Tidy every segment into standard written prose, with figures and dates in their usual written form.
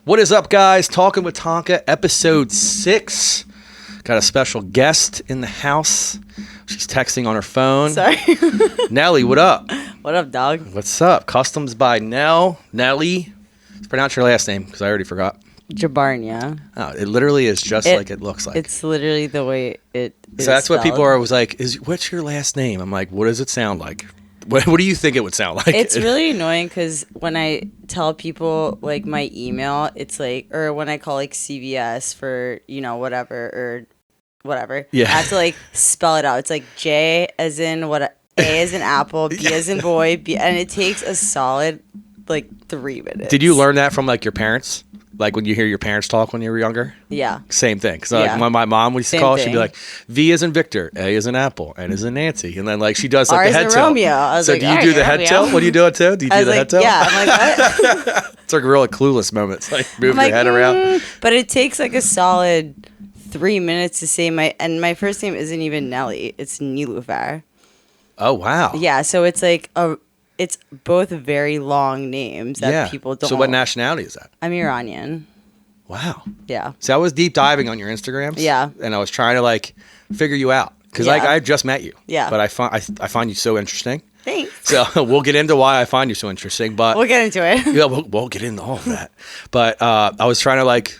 What is up, guys? Talking with Tonka, episode 6. Got a special guest in the house. She's texting on her phone. Sorry. Nelly, what up? What up, dog? What's up? Customs by Nelly. Let's pronounce your last name because I already forgot. Jabbarnia. Oh, it literally is just like it looks like. It's literally the way it is. So that's spelled. what people are always like, what's your last name? I'm like, what does it sound like? What do you think it would sound like? It's really annoying because when I tell people like my email, it's like, or when I call like CVS for, whatever. Yeah. I have to like spell it out. It's like J as in what, A as in apple, B as in boy, B, and it takes a solid like 3 minutes. Did you learn that from like your parents? Like when you hear your parents talk when you were younger? Yeah. Same thing. Because like when my mom used to call, she'd be like, V as in Victor, A as in Apple, N as in Nancy. And then like she does like R the head as in tilt. Romeo. I was so like, do you do the head tilt? What do you do it too? Do you do the head tilt? Yeah. I'm like, what? It's like a really clueless moment. It's like move your head around. But it takes like a solid 3 minutes to say my first name isn't even Nelly. It's Nilufar. Oh, wow. Yeah. So it's like it's both very long names that people don't. So what nationality is that? I'm Iranian. Wow. Yeah. So I was deep diving on your Instagrams. Yeah. And I was trying to like figure you out because like I just met you. Yeah. But I find you so interesting. Thanks. So we'll get into why I find you so interesting. But we'll get into it. Yeah, we'll get into all of that. But I was trying to like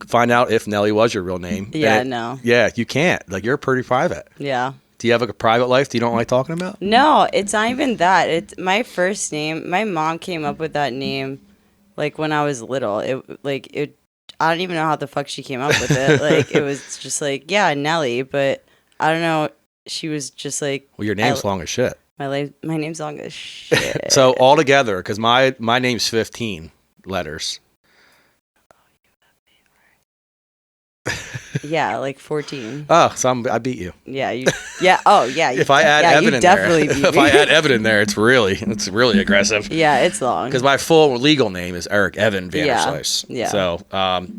find out if Nelly was your real name. Yeah. No. Yeah, you can't. Like you're pretty private. Yeah. Do you have like a private life that you don't like talking about? No, it's not even that. It's my first name. My mom came up with that name like when I was little. It I don't even know how the fuck she came up with it. Like it was just like, yeah, Nelly, but I don't know. She was just like, well, your name's long as shit. My name's long as shit. So all together, because my name's 15 letters. Yeah, like 14. Oh, so I beat you. Yeah, yeah. Oh, yeah. If I add Evan in definitely there, beat me. if I add Evan in there, it's really aggressive. Yeah, it's long. Because my full legal name is Eric Evan Vanderslice. Yeah. So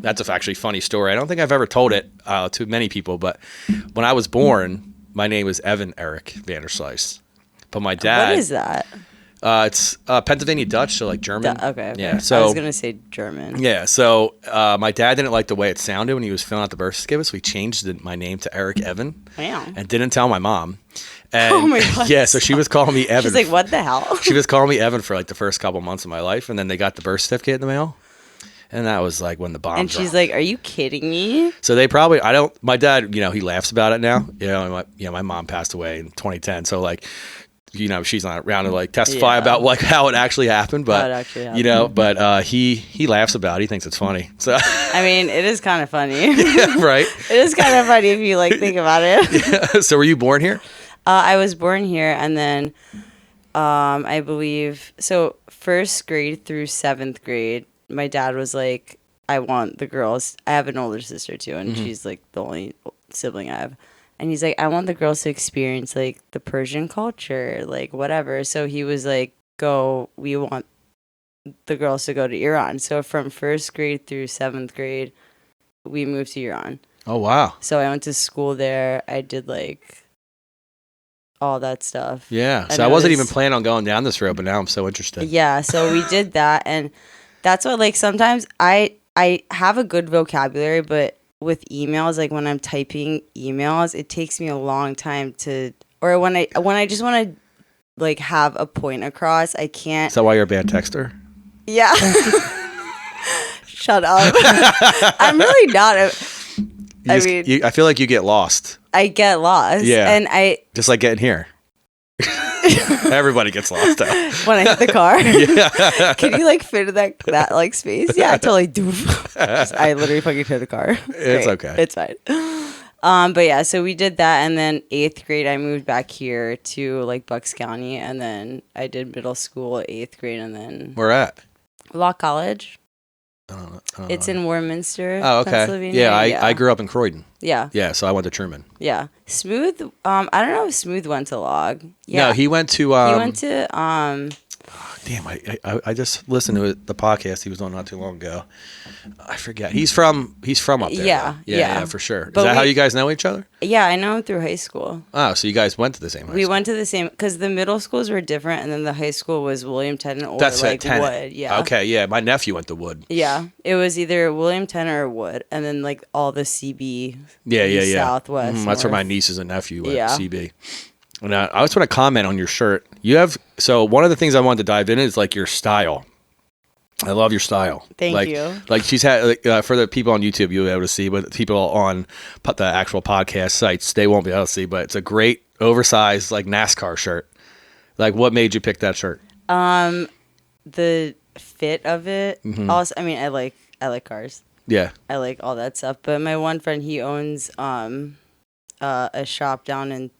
that's actually funny story. I don't think I've ever told it to many people, but when I was born, my name was Evan Eric Vanderslice. But my dad. What is that? It's Pennsylvania Dutch, so like German. Okay. Yeah. So I was gonna say German. Yeah. So my dad didn't like the way it sounded when he was filling out the birth certificate, so he changed my name to Eric Evan. Wow. And didn't tell my mom. And, oh my god. Yeah. So she was calling me Evan. She's like, what the hell? She was calling me Evan for like the first couple months of my life, and then they got the birth certificate in the mail. And that was like when the bomb And dropped. she's like, "Are you kidding me?" So they probably, my dad, he laughs about it now. My mom passed away in 2010. So like, she's not around to like testify about like how it actually happened, but he laughs about it. He thinks it's funny. So I mean, it is kind of funny. Yeah, right. It is kind of funny if you like think about it. Yeah. So were you born here? I was born here, and then I believe so. 1st grade through 7th grade, my dad was like, "I want the girls." I have an older sister too, and she's like the only sibling I have. And he's like, I want the girls to experience, like, the Persian culture, like, whatever. So he was like, we want the girls to go to Iran. So from 1st grade through 7th grade, we moved to Iran. Oh, wow. So I went to school there. I did, like, all that stuff. Yeah. So I wasn't even planning on going down this road, but now I'm so interested. Yeah. So we did that. And that's what, like, sometimes I have a good vocabulary, but with emails, like when I'm typing emails, it takes me a long time or when I just want to like have a point across, I can't. Is that why you're a bad texter? Yeah. Shut up. I'm really not. I feel like you get lost. I get lost. Yeah. And just like getting here. Everybody gets lost out. When I hit the car. Yeah. Can you like fit in that like space? Yeah, I totally do. I literally fucking hit the car. It's okay. It's fine. But yeah, so we did that, and then 8th grade I moved back here to like Bucks County, and then I did middle school 8th grade, and then where at? Law College. I don't know. It's in Warminster. Oh, okay. Pennsylvania. Yeah, I grew up in Croydon. Yeah. Yeah, so I went to Truman. Yeah. Smooth. I don't know if Smooth went to Log. Yeah. No, he went to. He went to. Damn, I just listened to the podcast he was on not too long ago. I forget. He's from up there. Yeah, yeah, for sure. But Is that how you guys know each other? Yeah, I know him through high school. Oh, so you guys went to the same high school. Went to the same, because the middle schools were different, and then the high school was William Tennant or That's like Tennant. Wood. Yeah. Okay, yeah. My nephew went to Wood. Yeah, it was either William Tennant or Wood, and then like all the CB. Yeah. Southwest. That's where my North. nieces and nephew went. Yeah. CB. And I just want to comment on your shirt. You have one of the things I wanted to dive in is like your style. I love your style. Thank you. Like she's had for the people on YouTube, you'll be able to see, but people on the actual podcast sites, they won't be able to see. But it's a great oversized like NASCAR shirt. Like, what made you pick that shirt? The fit of it. Mm-hmm. Also, I mean, I like cars. Yeah. I like all that stuff. But my one friend, he owns a shop down in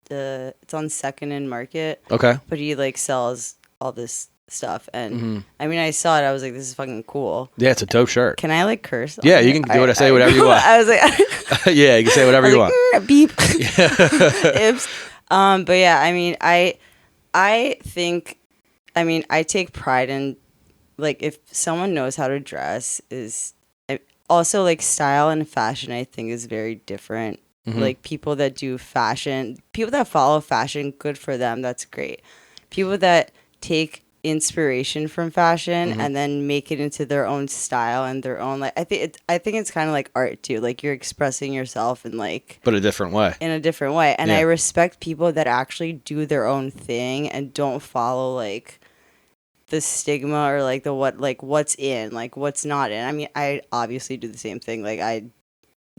it's on 2nd and Market. Okay. But he like sells all this stuff, and I mean, I saw it, I was like, this is fucking cool. Yeah, it's a dope shirt. Can I like curse? Yeah, you can do it. Say whatever you want. I was like, yeah, you can say whatever you want. Beep. Oops. But yeah, I mean, I think, I mean, I take pride in, like, if someone knows how to dress, also like style and fashion, I think is very different. Like people that do fashion, people that follow fashion, good for them. That's great. People that take inspiration from fashion and then make it into their own style and their own, like, I think it's kind of like art too. Like, you're expressing yourself in like, but a different way. In a different way. And yeah. I respect people that actually do their own thing and don't follow like the stigma or like the what's in, like what's not in. I mean, I obviously do the same thing. Like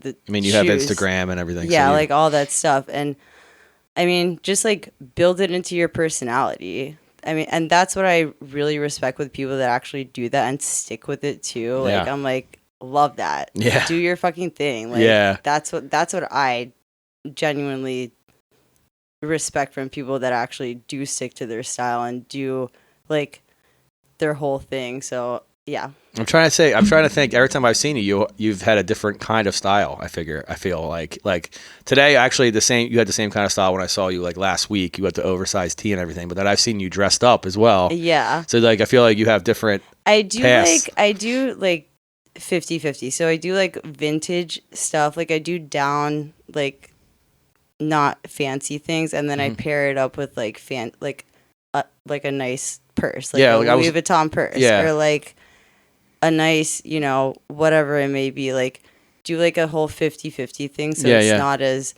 you have Instagram and everything. Yeah, so like all that stuff. And I mean, just like build it into your personality. I mean, and that's what I really respect with people that actually do that and stick with it too. Like, yeah. I'm like, love that. Yeah. Do your fucking thing. Like, yeah. That's what I genuinely respect from people that actually do stick to their style and do like their whole thing. So yeah. I'm trying to think. Every time I've seen you've had a different kind of style. I feel like today, actually, you had the same kind of style when I saw you like last week. You had the oversized tee and everything, but then I've seen you dressed up as well. Yeah. So like, I feel like you have different. I do like 50-50. So I do like vintage stuff. Like I do down like not fancy things, and then I pair it up with like like a nice purse, like a Louis Vuitton purse, or like a nice, whatever it may be, like do like a whole 50-50 thing. So it's not as,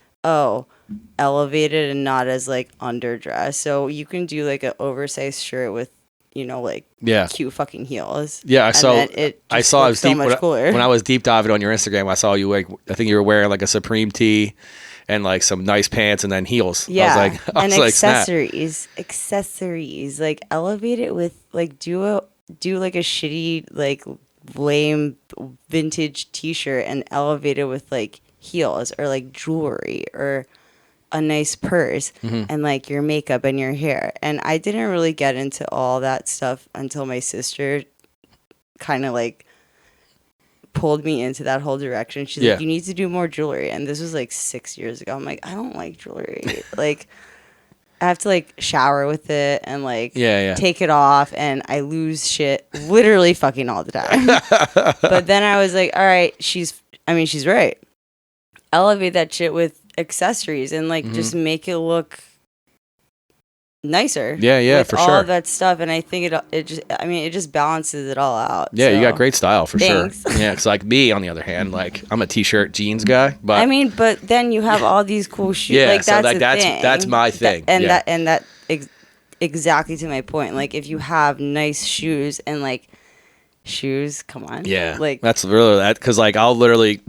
elevated and not as like underdressed. So you can do like an oversized shirt with, cute fucking heels. Yeah. I saw it was so much cooler. When I was deep diving on your Instagram, I saw you like, I think you were wearing like a Supreme tee and like some nice pants and then heels. Yeah. I was like, accessories, like elevate it with like, do like a shitty, like lame vintage t-shirt and elevate it with like heels or like jewelry or a nice purse and like your makeup and your hair. And I didn't really get into all that stuff until my sister kind of like pulled me into that whole direction. She's like, you need to do more jewelry. And this was like 6 years ago. I'm like, I don't like jewelry. Like, I have to like shower with it and like take it off, and I lose shit literally fucking all the time. But then I was like, all right, she's right. Elevate that shit with accessories and like just make it look nicer. Yeah, for sure. All of that stuff, and I think it just balances it all out. Yeah, so. You got great style for Thanks. Sure. Yeah, it's like me on the other hand, like I'm a t-shirt jeans guy, but I mean, but then you have all these cool shoes. Yeah, like that's that's my thing. That exactly to my point. Like if you have nice shoes and like shoes, come on. Yeah, like that's really that because like I literally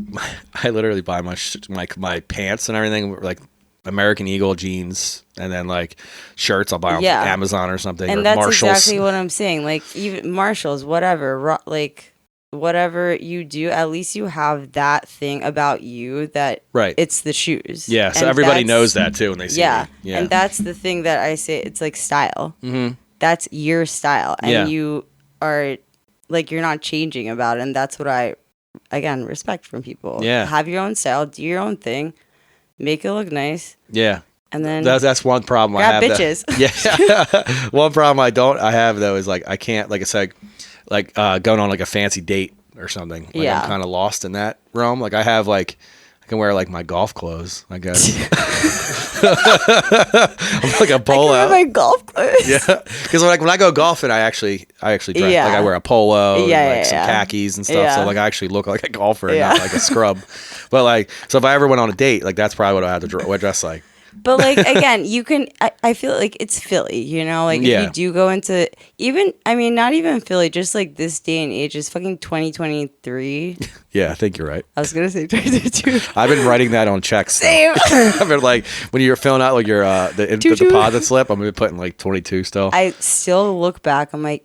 buy my pants and everything like American Eagle jeans, and then like shirts I'll buy on Amazon or something, and or that's Marshalls. Exactly what I'm saying. Like even Marshalls, whatever, like whatever you do, at least you have that thing about you that it's the shoes. Yeah, so everybody knows that too when they see me. Yeah, and that's the thing that I say. It's like style. That's your style, and you are like you're not changing about it, and that's what I again respect from people. Yeah, have your own style, do your own thing. Make it look nice. Yeah. And then that's one problem I have. bitches. Yeah. One problem I have though is like I can't, like I said, like going on like a fancy date or something. Like I'm kind of lost in that realm. Like I have like I can wear like my golf clothes, I guess. I'm like a polo. I can wear my golf clothes. Yeah, because like when I go golfing, I actually dress. Yeah. Like I wear a polo, and, like some yeah. khakis and stuff. Yeah. So like I actually look like a golfer and not like a scrub. But like, so if I ever went on a date, like that's probably what I have to dress like. But like again, you can. I feel like it's Philly, you know. Like if you do go into even, I mean, not even Philly, just like this day and age is fucking 2023. Yeah, I think you're right. I was gonna say 2022. I've been writing that on checks. Same. I've been like when you're filling out like your the deposit slip, I'm gonna be putting like 22 still. I still look back. I'm like,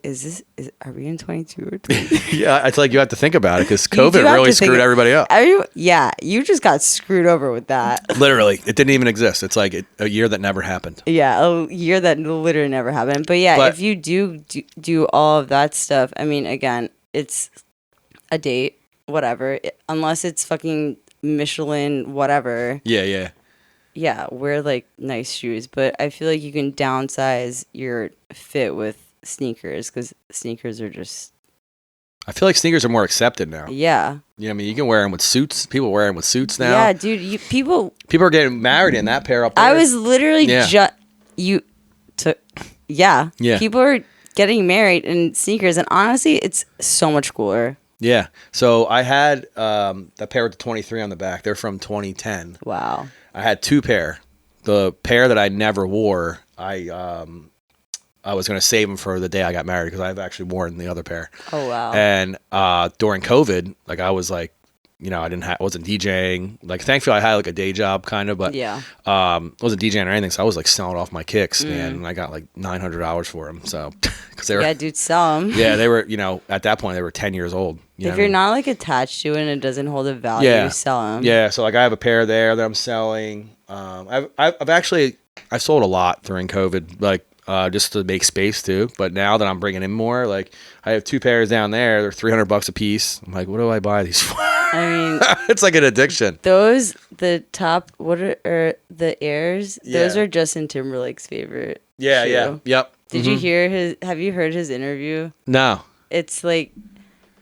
are we in 22 or 23? Yeah, it's like you have to think about it because COVID really screwed everybody up. You just got screwed over with that. Literally, it didn't even exist. It's like a year that never happened. Yeah, a year that literally never happened. But yeah, if you do all of that stuff, I mean, again, it's a date, whatever. Unless it's fucking Michelin, whatever. Yeah. Yeah, wear like nice shoes. But I feel like you can downsize your fit with sneakers because sneakers are just. I feel like sneakers are more accepted now. Yeah. You know what I mean? You can wear them with suits. People wear them with suits now. Yeah, dude. People are getting married in that pair up there. I was literally Yeah. People are getting married in sneakers, and honestly, it's so much cooler. Yeah. So I had the pair with the 23 on the back. They're from 2010. Wow. I had two pair. The pair that I never wore, I was going to save them for the day I got married because I've actually worn the other pair. Oh, wow. And during COVID, like I was like, you know, wasn't DJing. Like thankfully I had like a day job kind of, but wasn't DJing or anything. So I was like selling off my kicks, man. And I got like $900 for them. So, cause they were, dude, sell them. Yeah, they were, you know, at that point they were 10 years old. If you're not like attached to it and it doesn't hold a value, sell them. Yeah. So like I have a pair there that I'm selling. I've sold a lot during COVID, like, just to make space too. But now that I'm bringing in more, like I have two pairs down there. They're $300 a piece. I'm like, what do I buy these for? I mean, it's like an addiction. The top, the Airs? Yeah. Those are Justin Timberlake's favorite. Yeah, shoe. Yeah, yep. Did you hear have you heard his interview? No. It's like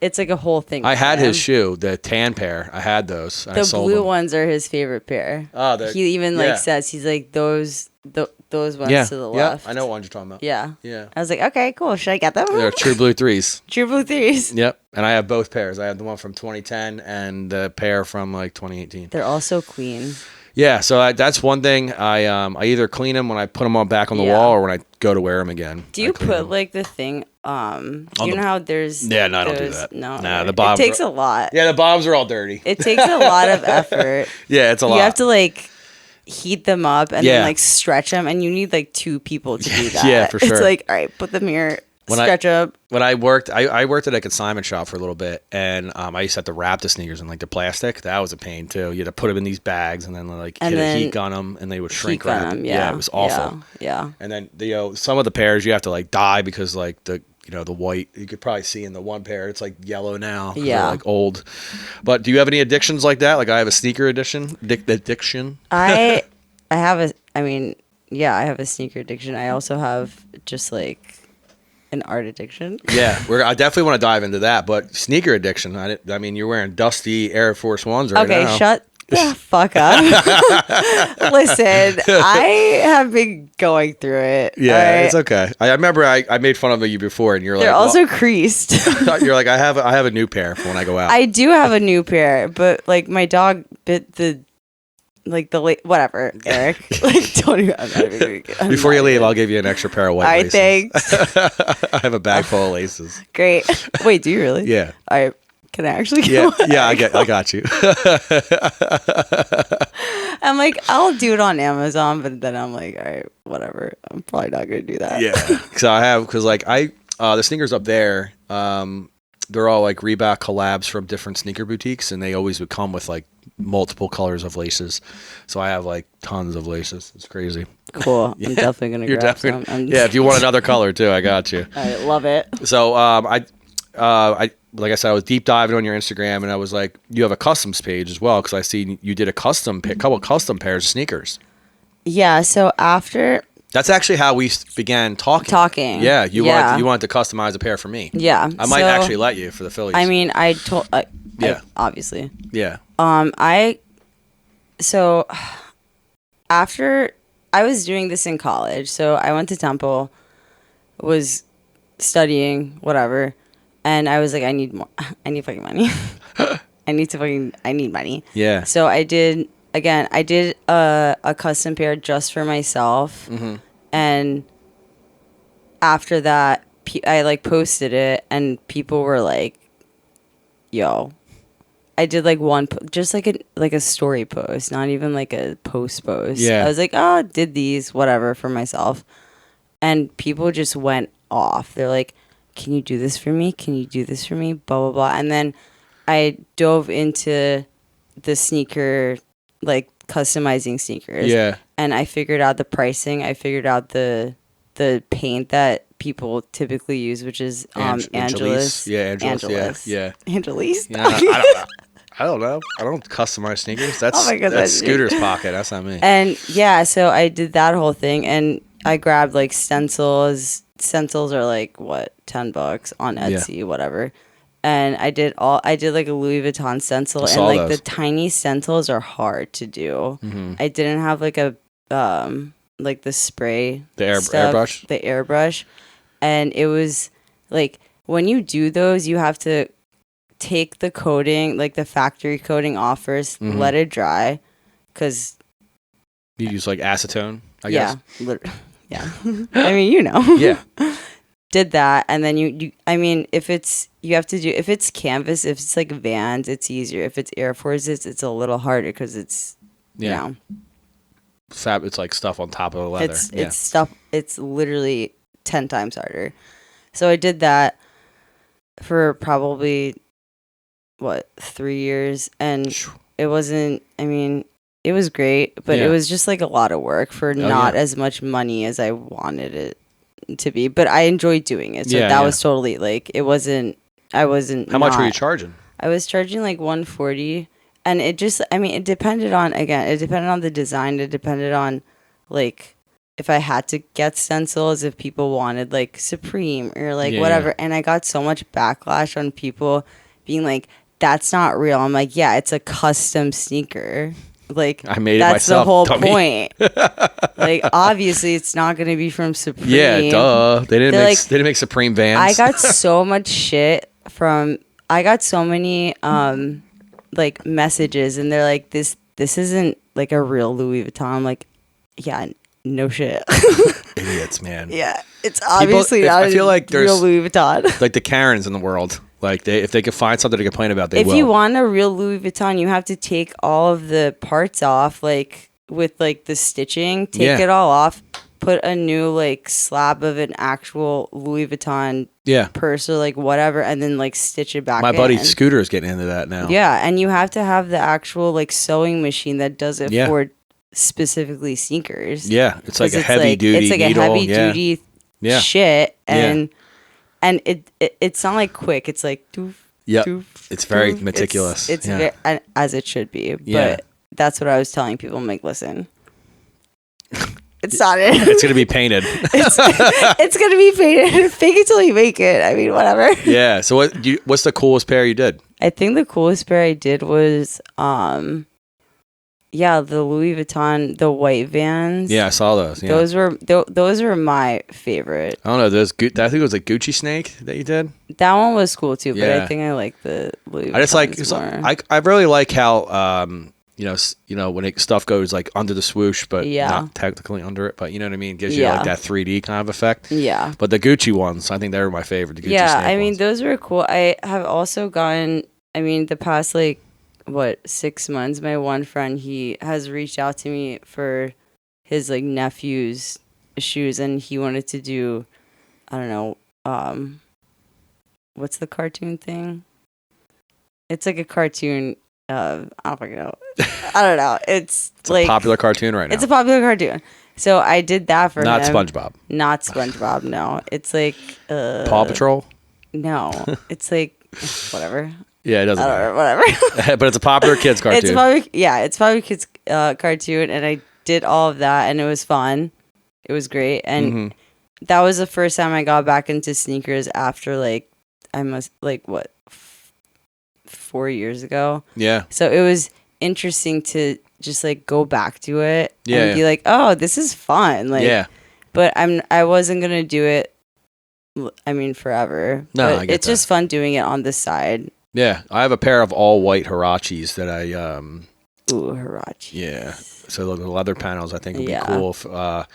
a whole thing. I had his shoe, the tan pair. I had those. The blue ones are his favorite pair. Oh, he even says, he's like, those ones to the left. Yeah, I know what ones you're talking about. Yeah. I was like, okay, cool. Should I get them? They're true blue 3s. True blue 3s. Yep. And I have both pairs. I have the one from 2010 and the pair from like 2018. They're also clean. Yeah, so that's one thing. I either clean them when I put them on back on the wall or when I go to wear them again. Do you put like the thing? You know how there's. Yeah, no, I don't do that. No, the bottoms. It takes a lot. Yeah, the bottoms are all dirty. It takes a lot of effort. Yeah, it's a lot. You have to like heat them up and then like stretch them, and you need like two people to do that. Yeah, for sure. It's like, all right, put them here. Stretch up. When I worked at a consignment shop for a little bit, and I used to have to wrap the sneakers in like the plastic. That was a pain too. You had to put them in these bags and then like hit a heat gun them, and they would shrink wrap. Yeah, it was awful. Yeah. And then some of the pairs you have to like dye because like the white you could probably see in the one pair it's like yellow now. Yeah, like old. But do you have any addictions like that? Like I have a sneaker addiction. I have a sneaker addiction. I also have just like an art addiction. Yeah, I definitely want to dive into that. But sneaker addiction, I mean, you're wearing dusty Air Force Ones right now. Okay, shut the fuck up. Listen, I have been going through it. Yeah, right? It's okay. I remember I made fun of you before, and you're like, they're also creased. You're like, I have a new pair for when I go out. I do have a new pair, but like my dog bit the. Like whatever, Eric. Like, don't even. Before you leave, I'll give you an extra pair of white laces. Thanks. I have a bag full of laces. Great. Wait, do you really? Yeah. All right. Can I actually get one? Yeah, I got you. I'm like, I'll do it on Amazon, but then I'm like, all right, whatever. I'm probably not gonna do that. Yeah. Because like the sneakers up there, they're all like Reebok collabs from different sneaker boutiques, and they always would come with like multiple colors of laces. So I have like tons of laces. It's crazy. Cool. Yeah. I'm definitely gonna grab some. Yeah, if you want another color too, I got you. I love it. So I like I said, I was deep diving on your Instagram, and I was like, you have a customs page as well because I see you did a couple custom pairs of sneakers. Yeah. So after. That's actually how we began talking. Yeah, you wanted to customize a pair for me. Yeah, I might actually let you for the Phillies. I mean, obviously. Yeah. So after I was doing this in college, so I went to Temple, was studying whatever, and I was like, I need fucking money. I need money. Yeah. So I did a custom pair just for myself. Mm-hmm. And after that, I like posted it and people were like, yo, I did like just like a story post, not even like a post. Yeah. I was like, oh, did these, whatever, for myself. And people just went off. They're like, can you do this for me? Can you do this for me? Blah, blah, blah. And then I dove into the sneaker, like customizing sneakers. Yeah. And I figured out the pricing. I figured out the paint that people typically use, which is Angelus. Yeah, Angelus. Yeah. Angelus? Yeah, I don't know. I don't customize sneakers. That's Scooter's pocket. That's not me. And yeah, so I did that whole thing, and I grabbed like stencils. Stencils are like what, $10 on Etsy, whatever. And I did like a Louis Vuitton stencil, and like the tiny stencils are hard to do. Mm-hmm. I didn't have like a like the spray, airbrush, the airbrush, and it was like when you do those, you have to take the coating, like the factory coating off first, let it dry, because you use like acetone, I guess. Yeah. I mean, you know. Yeah. Did that, and then I mean, if it's canvas, if it's like Vans, it's easier. If it's Air Forces, it's a little harder because it's fab. It's like stuff on top of the leather. It's stuff. It's literally 10 times harder. So I did that for probably 3 years, and it wasn't. I mean, it was great, but it was just like a lot of work for not as much money as I wanted it to be, but I enjoyed doing it. So that was totally like, I wasn't. How much were you charging? I was charging like $140, and it depended on the design. It depended on like if I had to get stencils, if people wanted like Supreme or like whatever. Yeah. And I got so much backlash on people being like, "That's not real." I'm like, "Yeah, it's a custom sneaker." Like, I made it myself. That's the whole point. Like, obviously, it's not going to be from Supreme. Yeah, duh. They didn't make Supreme Vans. I got so much shit I got so many like messages, and they're like, this isn't like a real Louis Vuitton. I'm like, yeah, no shit. Idiots, man. Yeah, it's obviously not. I feel like there's real Louis Vuitton. Like the Karens in the world. Like if they could find something to complain about, they will. If you want a real Louis Vuitton, you have to take all of the parts off, like with like the stitching. Take it all off. Put a new like slab of an actual Louis Vuitton purse or like whatever, and then like stitch it back. My buddy Scooter is getting into that now. Yeah, and you have to have the actual like sewing machine that does it for specifically sneakers. Yeah, it's like a heavy duty. It's like needle. A heavy duty shit, and it's not like quick. It's like doof. Yeah, doof, it's very meticulous. It's very, as it should be. But that's what I was telling people. I'm like, listen. It's not it. It's gonna be painted. It's gonna be painted. Fake it till you make it. I mean, whatever. Yeah. So what's the coolest pair you did? I think the coolest pair I did was the Louis Vuitton, the white Vans. Yeah, I saw those. Yeah. Those were my favorite. I don't know. I think it was a Gucci snake that you did. That one was cool too, but I think I like the Louis Vuitton. I just like I really like how when stuff goes like under the swoosh, but not technically under it, but you know what I mean? Gives you like that 3D kind of effect. Yeah. But the Gucci ones, I think they were my favorite. The Gucci snake mean, ones. Those were cool. I have also gotten, the past 6 months, my one friend, he has reached out to me for his like nephew's shoes, and he wanted to do, I don't know, what's the cartoon thing? It's like a cartoon. I don't know. It's like a popular cartoon right now. It's a popular cartoon. So I did that for him. Not SpongeBob. Not SpongeBob. No, it's like Paw Patrol. No, it's like whatever. Yeah, it doesn't matter. Whatever. But it's a popular kids cartoon. It's a popular kids cartoon, and I did all of that, and it was fun. It was great, and that was the first time I got back into sneakers after like 4 years ago. Yeah. So it was interesting to just like go back to it Yeah, and be like, oh, this is fun. Like, yeah. But I wasn't gonna do it. I mean, forever. No, but I get it's just fun doing it on the side. Yeah, I have a pair of all white Hirachis that I Ooh, Hirachi. Yeah. So the leather panels I think would be cool. If,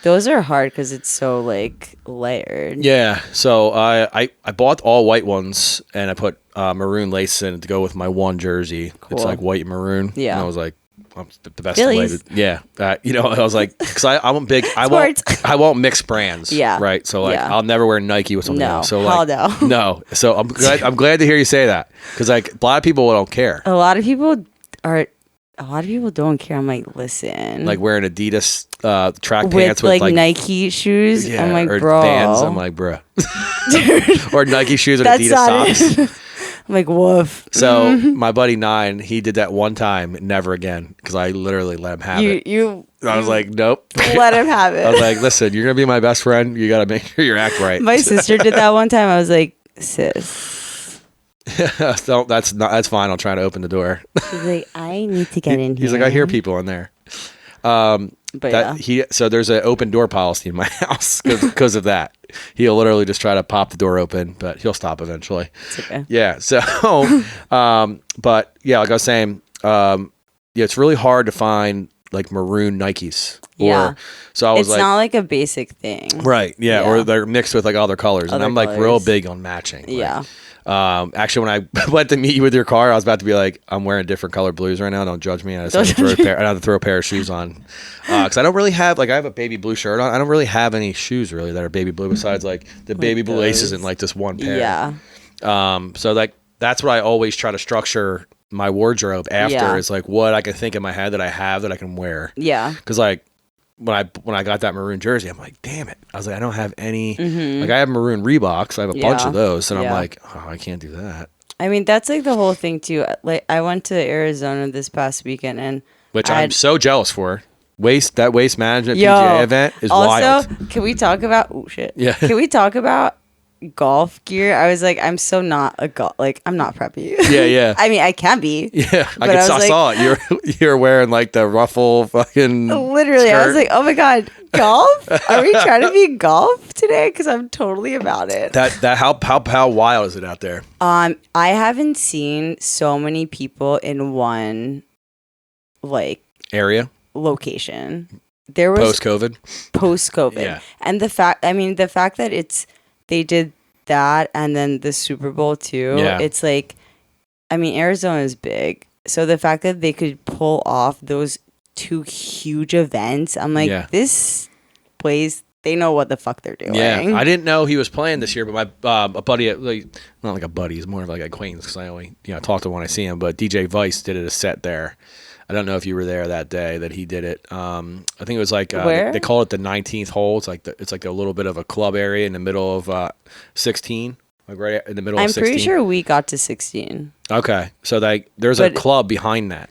those are hard because it's so like layered. Yeah. So I bought all white ones and I put maroon lace in it to go with my one jersey. Cool. It's like white and maroon. Yeah. And I was like, the best Phillies. way to, yeah. I was like, because I'm big. I won't mix brands. Yeah. Right. So like, I'll never wear Nike with something else. So like, no. So I'm glad to hear you say that because like a lot of people don't care. A lot of people don't care. I'm like, listen. Like wearing Adidas track with pants with like Nike shoes. Yeah, I'm like, or bro. Vans. I'm like, bro. Or Nike shoes or Adidas socks. I'm like, woof. So my buddy Nine, he did that one time, never again, because I literally let him have it. I was like, nope. Let him have it. I was like, listen, you're gonna be my best friend. You gotta make sure you act right. My sister did that one time. I was like, sis. So that's fine. I'll try to open the door. He's like, I need to get in here. He's like, I hear people in there. So there's an open door policy in my house because of that. He'll literally just try to pop the door open, but he'll stop eventually. It's okay. Yeah. So, but yeah, like I was saying, it's really hard to find like maroon Nikes. So I was it's not like a basic thing. Right. Yeah. Or they're mixed with like other colors. And I'm like real big on matching. Yeah. Actually, when I went to meet you with your car, I was about to be like, I'm wearing different color blues right now. Don't judge me. I just had to throw a pair of shoes on. Because I don't really have, like, I have a baby blue shirt on. I don't really have any shoes really that are baby blue besides like the baby blue laces in like this one pair. Yeah. So like, that's what I always try to structure my wardrobe after is like what I can think in my head that I have that I can wear. Yeah. Because like, when I got that maroon jersey, I'm like, damn it. I was like, I don't have any. Like, I have maroon Reeboks. I have a bunch of those. And I'm like, oh, I can't do that. I mean, that's like the whole thing, too. Like, I went to Arizona this past weekend. Which I'm so jealous for. That waste management PGA event is wild. Also, can we talk about... Oh, shit. Yeah. Can we talk about golf gear? I was like, I'm so not a golf... Like, I'm not preppy. Yeah. I mean, I can be. Yeah. I saw it. You're wearing like the ruffle fucking literally skirt. I was like, oh my God, golf? Are we trying to be golf today? Because I'm totally about it. How wild is it out there? I haven't seen so many people in one like area location. There was post-COVID. Yeah. And the fact that they did that and then the Super Bowl too. Yeah. It's like, I mean, Arizona is big. So the fact that they could pull off those two huge events, I'm like, this place, they know what the fuck they're doing. Yeah. I didn't know he was playing this year, but my a buddy, like, not like a buddy, he's more of like an acquaintance because I only talk to him when I see him, but DJ Vice did a set there. I don't know if you were there that day that he did it. I think it was like they call it the 19th hole. It's like a little bit of a club area in the middle of 16, like right in the middle of 16. I'm pretty sure we got to 16. Okay, so there's a club behind that.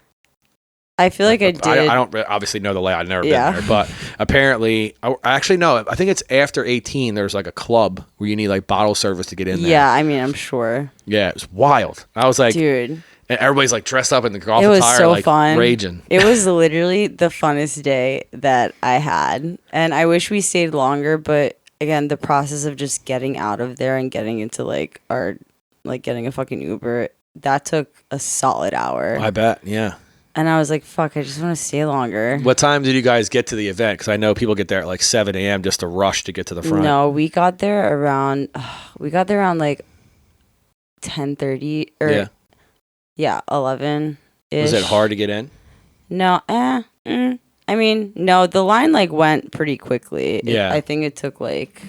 I feel like I did. I don't obviously know the layout. I've never been there, but apparently, I actually no. I think it's after 18. There's like a club where you need like bottle service to get in there. Yeah, I mean, I'm sure. Yeah, it's wild. I was like, dude. And everybody's like dressed up in the golf attire. It was attire, so like fun. Raging. It was literally the funnest day that I had. And I wish we stayed longer, but again, the process of just getting out of there and getting into like getting a fucking Uber, that took a solid hour. I bet, yeah. And I was like, fuck, I just want to stay longer. What time did you guys get to the event? Because I know people get there at like 7 a.m. just to rush to get to the front. No, we got there around like 10:30 or... Yeah, 11-ish. Was it hard to get in? No, I mean, no, the line like went pretty quickly. Yeah. I think it took like,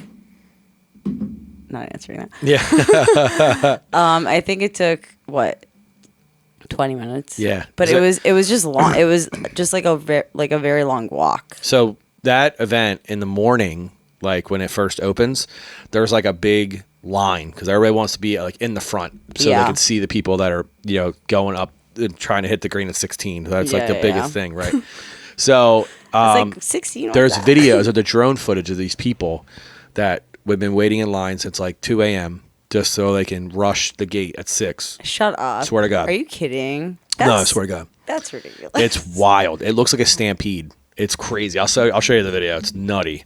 not answering that. Yeah. I think it took 20 minutes. Yeah. But it was just long. It was just like a very long walk. So that event in the morning, like when it first opens, there's like a big line because everybody wants to be like in the front so they can see the people that are going up and trying to hit the green at 16. That's like the biggest thing, right? So I was like 16. There's videos of the drone footage of these people that we've been waiting in line since like 2 a.m. just so they can rush the gate at 6. Shut up. Swear to God. Are you kidding? No, I swear to God. That's ridiculous. It's wild. It looks like a stampede. It's crazy. I'll show you the video. It's nutty.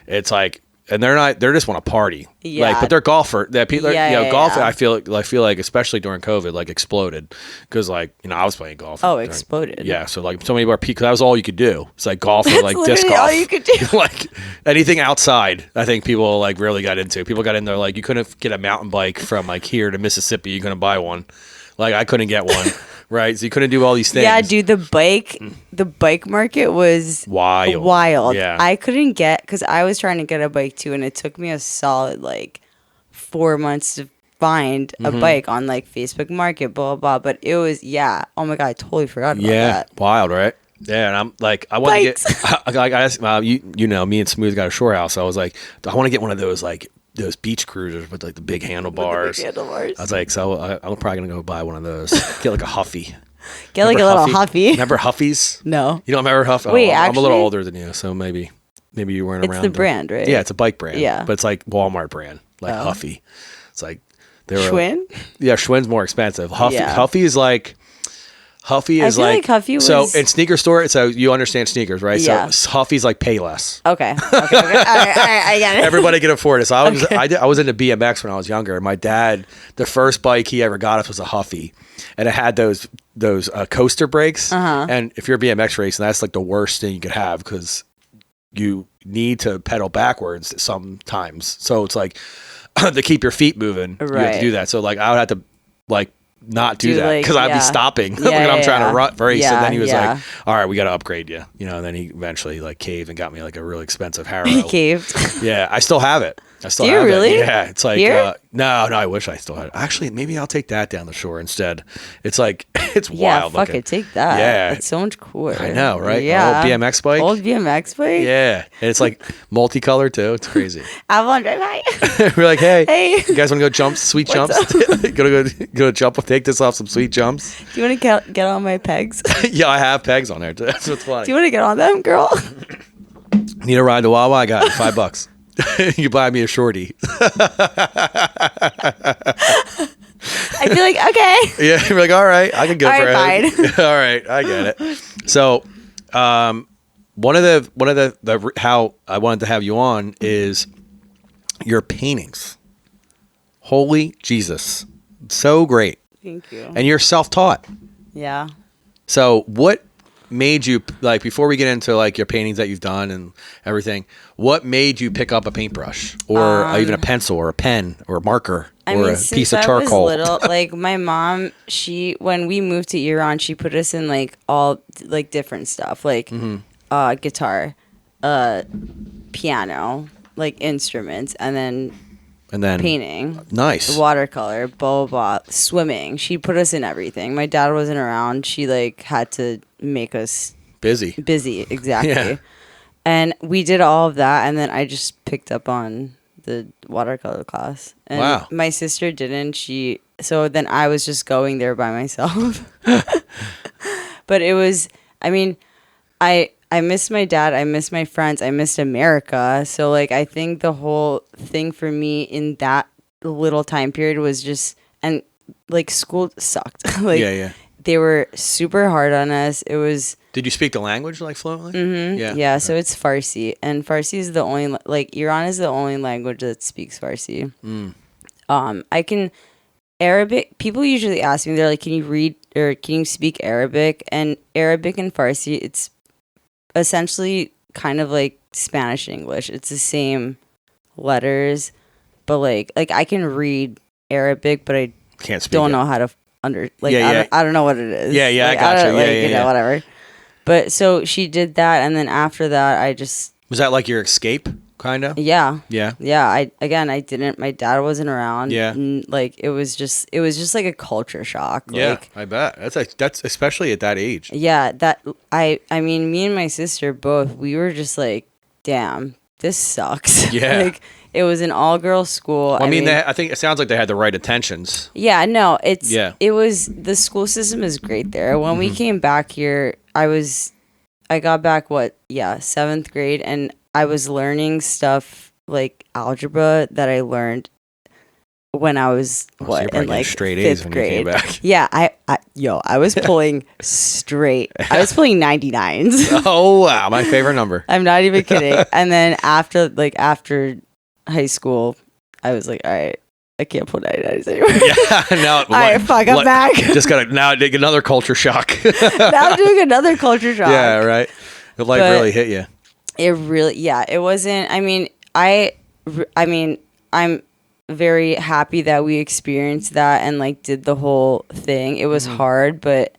It's like, and they're just want to party. Yeah. Like, but they're golfer. That people, golf. Yeah. I feel like especially during COVID, like exploded because like I was playing golf. Exploded. Yeah. So like so many more people. That was all you could do. It's like golf or like disc golf. All you could do. Like anything outside. I think people like really got into. People got in there like you couldn't get a mountain bike from like here to Mississippi. You couldn't buy one. Like I couldn't get one. Right, so you couldn't do all these things. Yeah, dude, the bike market was wild. Yeah, I couldn't get, because I was trying to get a bike too, and it took me a solid like 4 months to find a bike on like Facebook Market, blah blah blah. But it was oh my God, I totally forgot about that. Yeah, wild, right? Yeah, and I'm like, I want to get like you know, me and Smooth got a shore house. So I was like, I want to get one of those like. Those beach cruisers with like the big handlebars. I was like, so I'm probably gonna go buy one of those. Get like a Huffy. Get like a little Huffy. Remember Huffies? No. You don't remember Huffy? Wait, I'm a little actually? older than you, so maybe you weren't around. It's the brand, right? Yeah, it's a bike brand. Yeah, but it's like Walmart brand, like Huffy. It's like Schwinn. Yeah, Schwinn's more expensive. Huffy is like. Huffy is like Huffy was... So in sneaker store, so you understand sneakers, right? Yeah. So Huffy's like Payless. Okay. All right, I get it. Everybody can afford it. So I was into BMX when I was younger. My dad, the first bike he ever got us was a Huffy, and it had those coaster brakes. And if you're a BMX racing, that's like the worst thing you could have because you need to pedal backwards sometimes. So it's like to keep your feet moving, you have to do that. So like I would have to like. Not do that because I'd be stopping when I'm trying to race. And then he was like, "All right, we got to upgrade you." You know. And then he eventually like caved and got me like a really expensive Harrow. He caved. Yeah, I still have it. Do you really? Yeah, it's like no, I wish I still had it. Actually, maybe I'll take that down the shore instead. It's like it's wild. Fuck it, take that. Yeah, it's so much cooler. I know, right? Yeah, old BMX bike. Old BMX bike. Yeah, and it's like multicolored too. It's crazy. Avalon Drive High. We're like, hey, you guys want to go jump sweet jumps? go jump. Take this off some sweet jumps. Do you want to get on my pegs? Yeah, I have pegs on there. That's what's funny. Do you want to get on them, girl? Need a ride to Wawa? I got it. $5. You buy me a shorty. I'd be like, okay. Yeah, you're like, all right, I can go for it. Fine. All right, I get it. So, one of the how I wanted to have you on is your paintings. Holy Jesus, so great. Thank you. And you're self-taught. Yeah. So, what made you, like, before we get into like your paintings that you've done and everything, what made you pick up a paintbrush or even a pencil or a pen or a marker or a piece of charcoal? I was little, like my mom, when we moved to Iran, she put us in like all like different stuff, like guitar, piano, like instruments, and then painting, nice, watercolor, blah, blah, blah, swimming. She put us in everything. My dad wasn't around. She like had to make us busy, exactly. Yeah. And we did all of that, and then I just picked up on the watercolor class. And my sister didn't. So then I was just going there by myself. But it was, I mean, I miss my dad. I miss my friends. I missed America. So, like, I think the whole thing for me in that little time period was just, and, like, school sucked. Like, they were super hard on us. It was... Did you speak the language, like, fluently? Mm-hmm. Yeah, so it's Farsi. And Farsi is the only, like, Iran is the only language that speaks Farsi. I can... Arabic, people usually ask me, they're like, can you read, or can you speak Arabic? And Arabic and Farsi, it's essentially kind of like Spanish and English. It's the same letters, but like I can read Arabic, but I can't speak. Don't know how to I don't know what it is. Yeah, like, I got you. You know, whatever. But so she did that, and then after that, I just was that like your escape, kind of? Yeah. I didn't. My dad wasn't around. Yeah. Like it was just like a culture shock. Yeah, like, I bet that's especially at that age. Yeah, that I mean, me and my sister both, we were just like, damn, this sucks. Yeah. Like it was an all-girls school. Well, I mean, I think it sounds like they had the right intentions. Yeah, no, it was, the school system is great there. When we came back here, I was I got back 7th grade, and I was learning stuff like algebra that I learned when I was so in like straight A's when grade. You came back. Yeah, I was pulling straight. I was pulling 99s. Oh wow, my favorite number. I'm not even kidding. And then after high school, I was like, all right, I can't pull 99s anymore. Yeah, now all right, fuck, I'm back. Just gotta now take another culture shock. Now I'm doing another culture shock. Yeah, right. The life really hit you. It really, yeah. It wasn't. I mean, I'm very happy that we experienced that and like did the whole thing. It was hard, but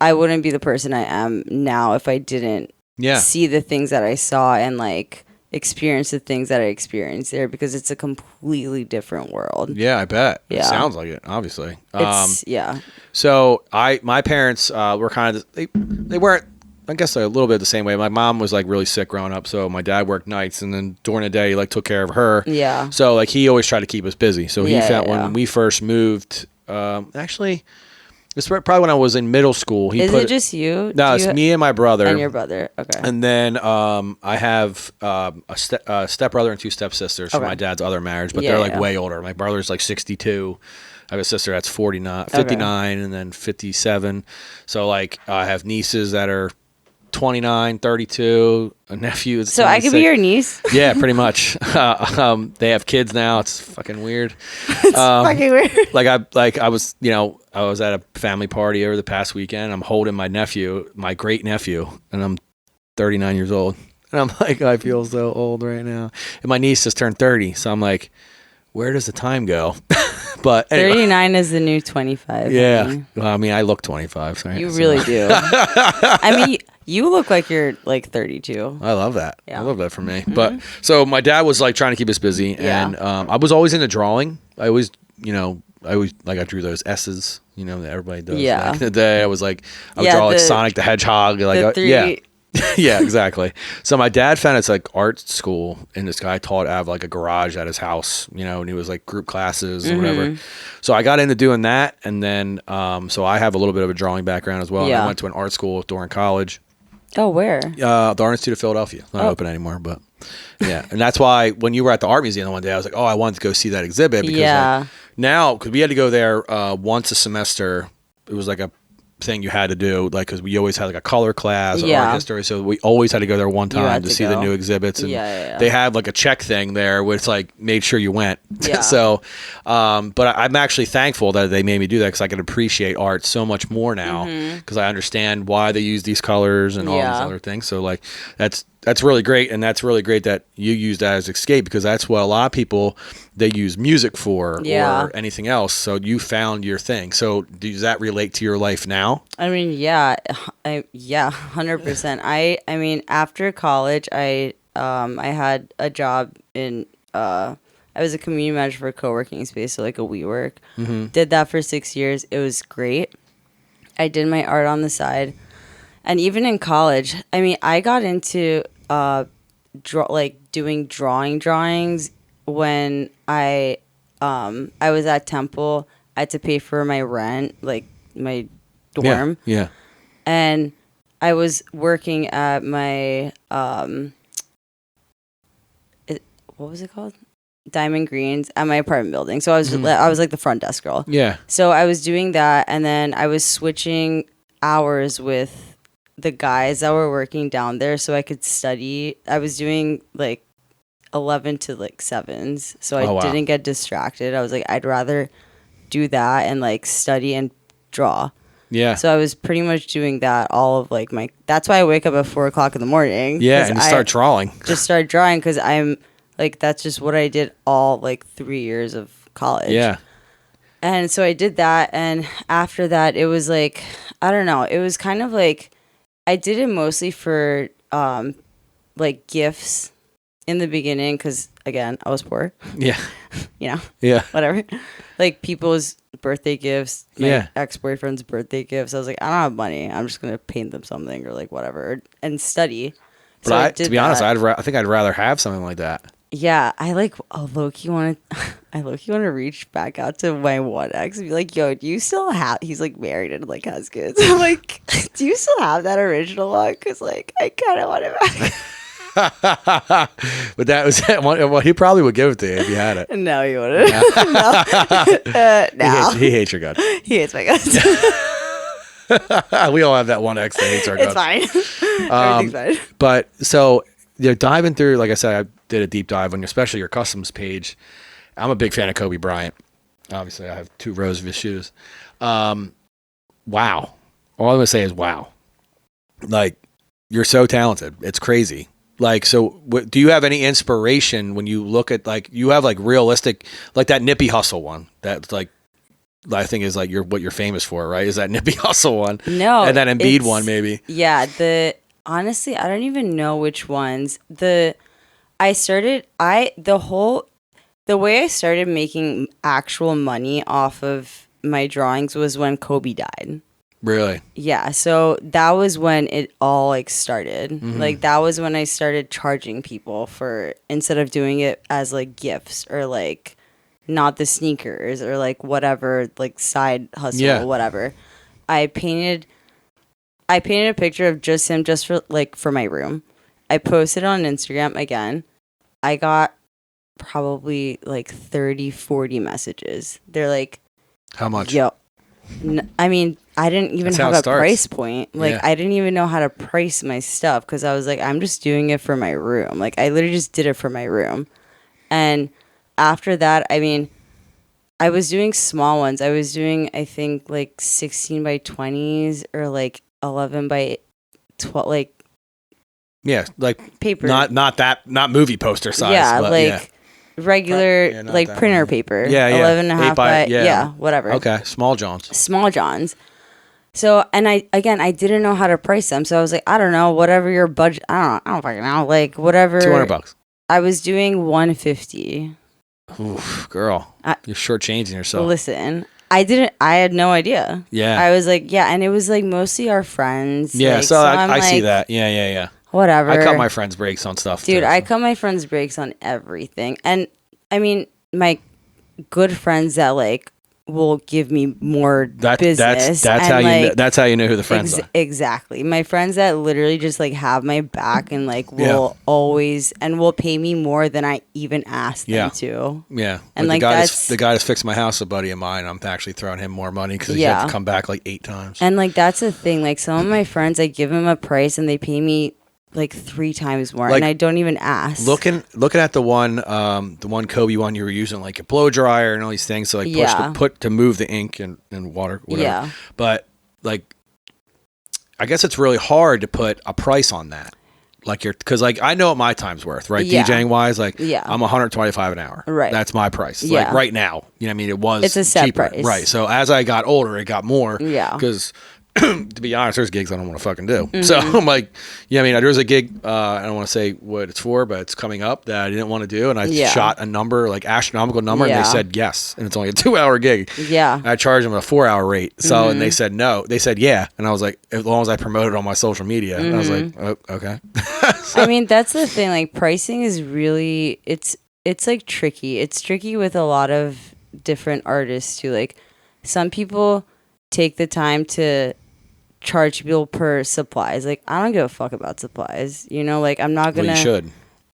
I wouldn't be the person I am now if I didn't see the things that I saw and like experience the things that I experienced there, because it's a completely different world. Yeah, I bet. Yeah. It sounds like it, obviously. Yeah. So my parents were kind of they weren't, I guess, a little bit the same way. My mom was like really sick growing up, so my dad worked nights, and then during the day he like took care of her. Yeah. So like he always tried to keep us busy. So he found when we first moved, actually, it's probably when I was in middle school. Is it just you? No, it's me and my brother. And your brother. Okay. And then I have a stepbrother and 2 stepsisters from my dad's other marriage, but they're like way older. My brother's like 62. I have a sister that's 59, and then 57. So like I have nieces that are 29, 32, a nephew is So 26. I could be your niece? Yeah, pretty much. They have kids now. It's fucking weird. It's fucking weird. I was at a family party over the past weekend. I'm holding my nephew, my great nephew, and I'm 39 years old. And I'm like, I feel so old right now. And my niece just turned 30. So I'm like, where does the time go? But anyway. 39 is the new 25. Yeah. Well, I mean, I look 25. Right? You really do. I mean, you look like you're like 32. I love that. Yeah. I love that for me. Mm-hmm. But so my dad was like trying to keep us busy, and I was always into drawing. I always I drew those S's, that everybody does. Yeah. Back in the day, I would draw like Sonic the Hedgehog, yeah. Yeah, exactly. So my dad found it's like art school, and this guy taught out of like a garage at his house, and he was like group classes or whatever. So I got into doing that, and then so I have a little bit of a drawing background as well. Yeah. And I went to an art school during college. Oh, where? The Art Institute of Philadelphia. It's not open anymore, but yeah. And that's why when you were at the art museum the one day, I was like, oh, I wanted to go see that exhibit because now, because we had to go there once a semester. It was like a thing you had to do, like, because we always had like a color class or art history, so we always had to go there one time to see the new exhibits, and they had like a check thing there where it's like made sure you went. So but I'm actually thankful that they made me do that, because I can appreciate art so much more now, because I understand why they use these colors and all these other things. So like that's really great, and that's really great that you use that as escape, because that's what a lot of people, they use music for or anything else. So you found your thing. So does that relate to your life now? I mean, 100%. I mean, after college, I had a job in I was a community manager for a co-working space, so like a WeWork. Did that for 6 years. It was great. I did my art on the side. And even in college, I mean, I got into doing drawings when I was at Temple. I had to pay for my rent, like my dorm. Yeah. And I was working at my what was it called? Diamond Greens at my apartment building. So I was like the front desk girl. Yeah. So I was doing that, and then I was switching hours with the guys that were working down there so I could study. I was doing like 11 to like 7s, so I didn't get distracted. I was like, I'd rather do that and like study and draw. Yeah. So I was pretty much doing that all of like that's why I wake up at 4:00 in the morning. Yeah, and you start drawing. Just start drawing, because I'm like, that's just what I did all like 3 years of college. Yeah. And so I did that, and after that it was like, I don't know, it was kind of like, I did it mostly for like gifts in the beginning, because again, I was poor. Yeah. Yeah. Whatever. Like people's birthday gifts, my ex-boyfriend's birthday gifts. I was like, I don't have money. I'm just going to paint them something or like whatever and study. But to be honest, I think I'd rather have something like that. Yeah, I like low-key want to reach back out to my one ex and be like, yo, do you still have, he's like married and like has kids. I'm like, do you still have that original one? Because like, I kind of want it back. But that was well, he probably would give it to you if you had it. No, he wouldn't. No. He hates your guts. He hates my guts. We all have that one ex that hates our guts. It's fine. Everything's fine. But so diving through, like I said, I did a deep dive on especially your customs page. I'm a big fan of Kobe Bryant. Obviously, I have 2 rows of his shoes. Wow. All I'm gonna say is wow. Like, you're so talented. It's crazy. Like, so do you have any inspiration when you look at, like, you have like realistic, like that Nippy Hustle one that's like, I think is like what you're famous for, right? Is that Nippy Hustle one? No. And that Embiid one, maybe. Yeah. Honestly, I don't even know which ones. The way I started making actual money off of my drawings was when Kobe died. Really? Yeah. So that was when it all like started. Mm-hmm. Like that was when I started charging people for, instead of doing it as like gifts or like not the sneakers or like whatever, like side hustle, whatever. I painted a picture of just him just for my room. I posted on Instagram again. I got probably like 30, 40 messages. They're like, how much? Yo, I mean, I didn't even have a price point. Like, I didn't even know how to price my stuff because I was like, I'm just doing it for my room. Like, I literally just did it for my room. And after that, I mean, I was doing small ones. I was doing, I think, like 16 by 20s or like 11 by 12, like. Yeah, like paper. Not movie poster size. Yeah, but like regular, like printer paper. Yeah, 11 and a half by, whatever. Okay, Small Johns. So, and I didn't know how to price them. So I was like, I don't know, whatever your budget. I don't fucking know. Like, whatever. $200. I was doing $150. Oof, girl. You're shortchanging yourself. Listen, I had no idea. Yeah. I was like, yeah. And it was like mostly our friends. Yeah. Like, so I see that. Yeah. Whatever. I cut my friends' breaks on stuff. Dude, too, I cut my friends' breaks on everything. And I mean, my good friends that like will give me more business. That's how like, that's how you know who the friends are. Exactly. My friends that literally just like have my back and like will always and will pay me more than I even asked them to. Yeah. And like the guy that's fixed my house, a buddy of mine, I'm actually throwing him more money because he had to come back like 8 times. And like that's the thing. Like some of my friends, I give them a price and they pay me like 3 times more, like, and I don't even ask. Looking at the one Kobe one you were using, like a blow dryer and all these things, so like to move the ink and water, whatever. Yeah. But like, I guess it's really hard to put a price on that. Like because like I know what my time's worth, right? Yeah. DJing wise, like I'm $125 an hour. Right. That's my price. Yeah. Like right now, you know what I mean? It's a set cheaper. Price. Right. So as I got older, it got more. Yeah. Because to be honest, there's gigs I don't want to fucking do. Mm-hmm. So I'm like, I mean, there's a gig, I don't want to say what it's for, but it's coming up that I didn't want to do. And I shot a number, like astronomical number, and they said yes. And it's only a 2-hour gig. Yeah. And I charged them a 4-hour rate. So, and they said no. They said yeah. And I was like, as long as I promote it on my social media. And I was like, oh, okay. I mean, that's the thing. Like pricing is really, it's like tricky. It's tricky with a lot of different artists too. Like some people take the time to charge people per supplies. Like I don't give a fuck about supplies, you know, like I'm not gonna. Well, you should.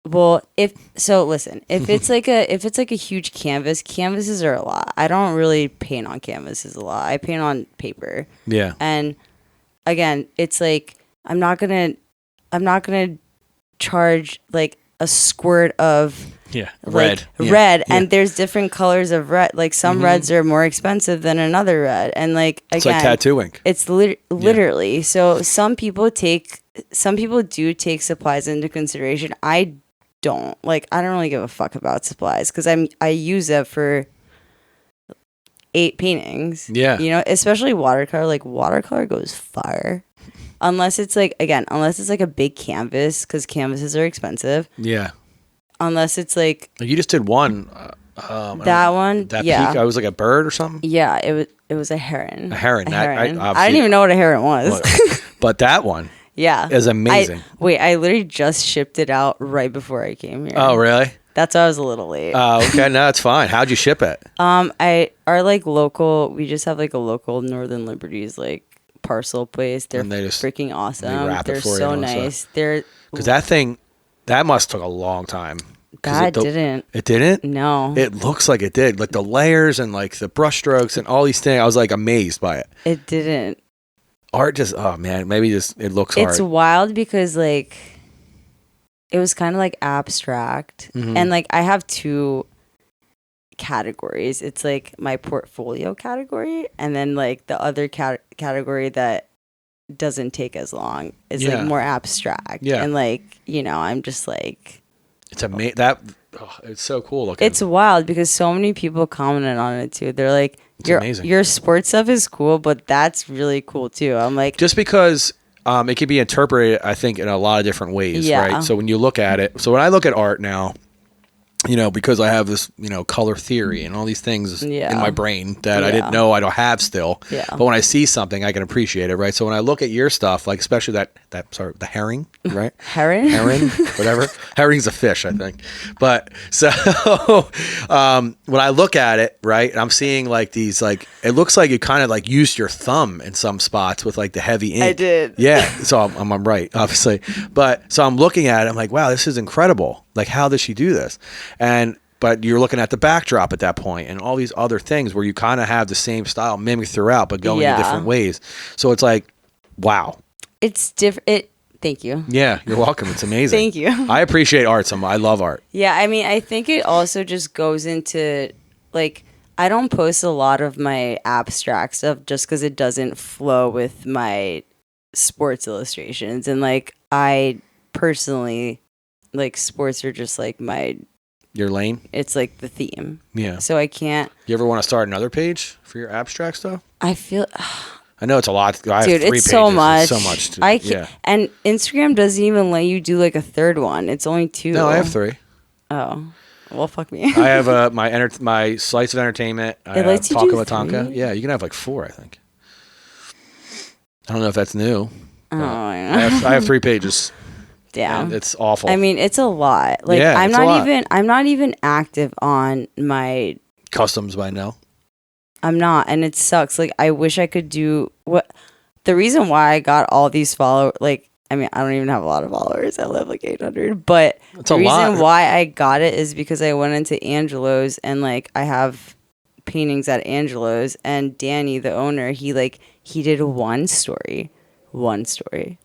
Well, if it's like a huge canvases are a lot. I don't really paint on canvases a lot. I paint on paper. Yeah. And again, it's like I'm not gonna charge like a squirt of red, and there's different colors of red. Like some reds are more expensive than another red, and like again, it's like tattoo ink. It's literally. So some people do take supplies into consideration. I don't really give a fuck about supplies because I use it for 8 paintings. Yeah, you know, especially watercolor. Like watercolor goes far. Unless it's like a big canvas, because canvases are expensive. Yeah. Unless it's like you just did one. That one. That peak. I was like a bird or something. Yeah, it was a heron. A heron. I didn't even know what a heron was. But that one. Yeah. Is amazing. I literally just shipped it out right before I came here. Oh really? That's why I was a little late. Oh, okay. No, that's fine. How'd you ship it? Our like local, we just have like a local Northern Liberties like parcel place. They're freaking awesome. They're so nice. They're because that must took a long time. Didn't. It didn't? No. It looks like it did. Like the layers and like the brush strokes and all these things. I was like amazed by it. It didn't. Art just, oh man, maybe just it looks hard. It's wild because like it was kind of like abstract. Mm-hmm. And like I have two categories. It's like my portfolio category and then like the other category that doesn't take as long is like more abstract. Yeah. And like, you know, I'm just like it's amazing. It's so cool looking. It's wild because so many people commented on it too. They're like, your sports stuff is cool, but that's really cool too. I'm like, just because it can be interpreted, I think, in a lot of different ways, right? So when you look at it, so when I look at art now, you know, because I have this, you know, color theory and all these things in my brain that I didn't know I don't have still. Yeah. But when I see something, I can appreciate it, right? So when I look at your stuff, like especially the herring, right? Herring, whatever. Herring's a fish, I think. But so when I look at it, right, and I'm seeing like these, like it looks like you kind of like used your thumb in some spots with like the heavy ink. I did. Yeah. So I'm right, obviously. But so I'm looking at it, I'm like, wow, this is incredible. Like, how does she do this? But you're looking at the backdrop at that point and all these other things where you kind of have the same style mimicked throughout, but going in different ways. So it's like, wow. It's different. Thank you. Yeah, you're welcome. It's amazing. Thank you. I appreciate art so much. I love art. Yeah, I mean, I think it also just goes into, like, I don't post a lot of my abstract stuff just because it doesn't flow with my sports illustrations. And, like, I personally... like sports are just like your lane. It's like the theme. Yeah. So I can't. You ever want to start another page for your abstract stuff? I feel. I know it's a lot. Dude, it's so much. It's so much. I can't. And Instagram doesn't even let you do like a third one. It's only 2. No, I have 3. Oh, well, fuck me. I have my slice of entertainment. I have Talkin with Tonka. Yeah, you can have like 4, I think. I don't know if that's new. Oh, I have 3 pages. Damn. It's awful. I mean, it's a lot. Like I'm not even active on my customs by now. I'm not, and it sucks. Like I wish I could do what the reason why I got all these followers, like I mean, I don't even have a lot of followers. I live like 800, but the reason why I got it is because I went into Angelo's and like I have paintings at Angelo's, and Danny, the owner, he did one story, and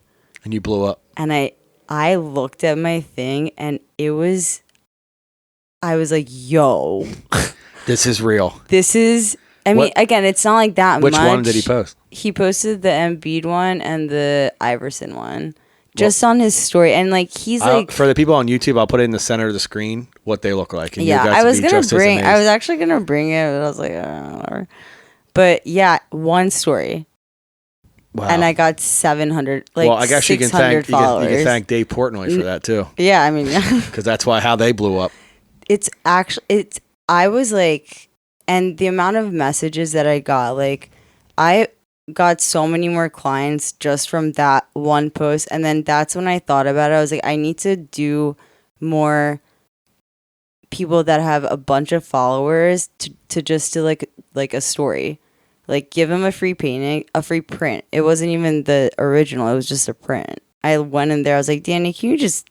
you blew up. And I looked at my thing and I was like, yo. This is real. Again, it's not like that much. Which much. one did he post? He posted the Embiid one and the Iverson one just on his story. And like, he's like. For the people on YouTube, I'll put it in the center of the screen what they look like. And yeah, I was actually going to bring it, but I was like, whatever. But yeah, one story. Wow. And I got 700, well, I guess you can thank Dave Portnoy for that too. Yeah, I mean, yeah. Because that's how they blew up. I was like, and the amount of messages that I got, like, I got so many more clients just from that one post. And then that's when I thought about it. I was like, I need to do more people that have a bunch of followers to just do like a story. Like, give him a free painting, a free print. It wasn't even the original. It was just a print. I went in there. I was like, Danny, can you just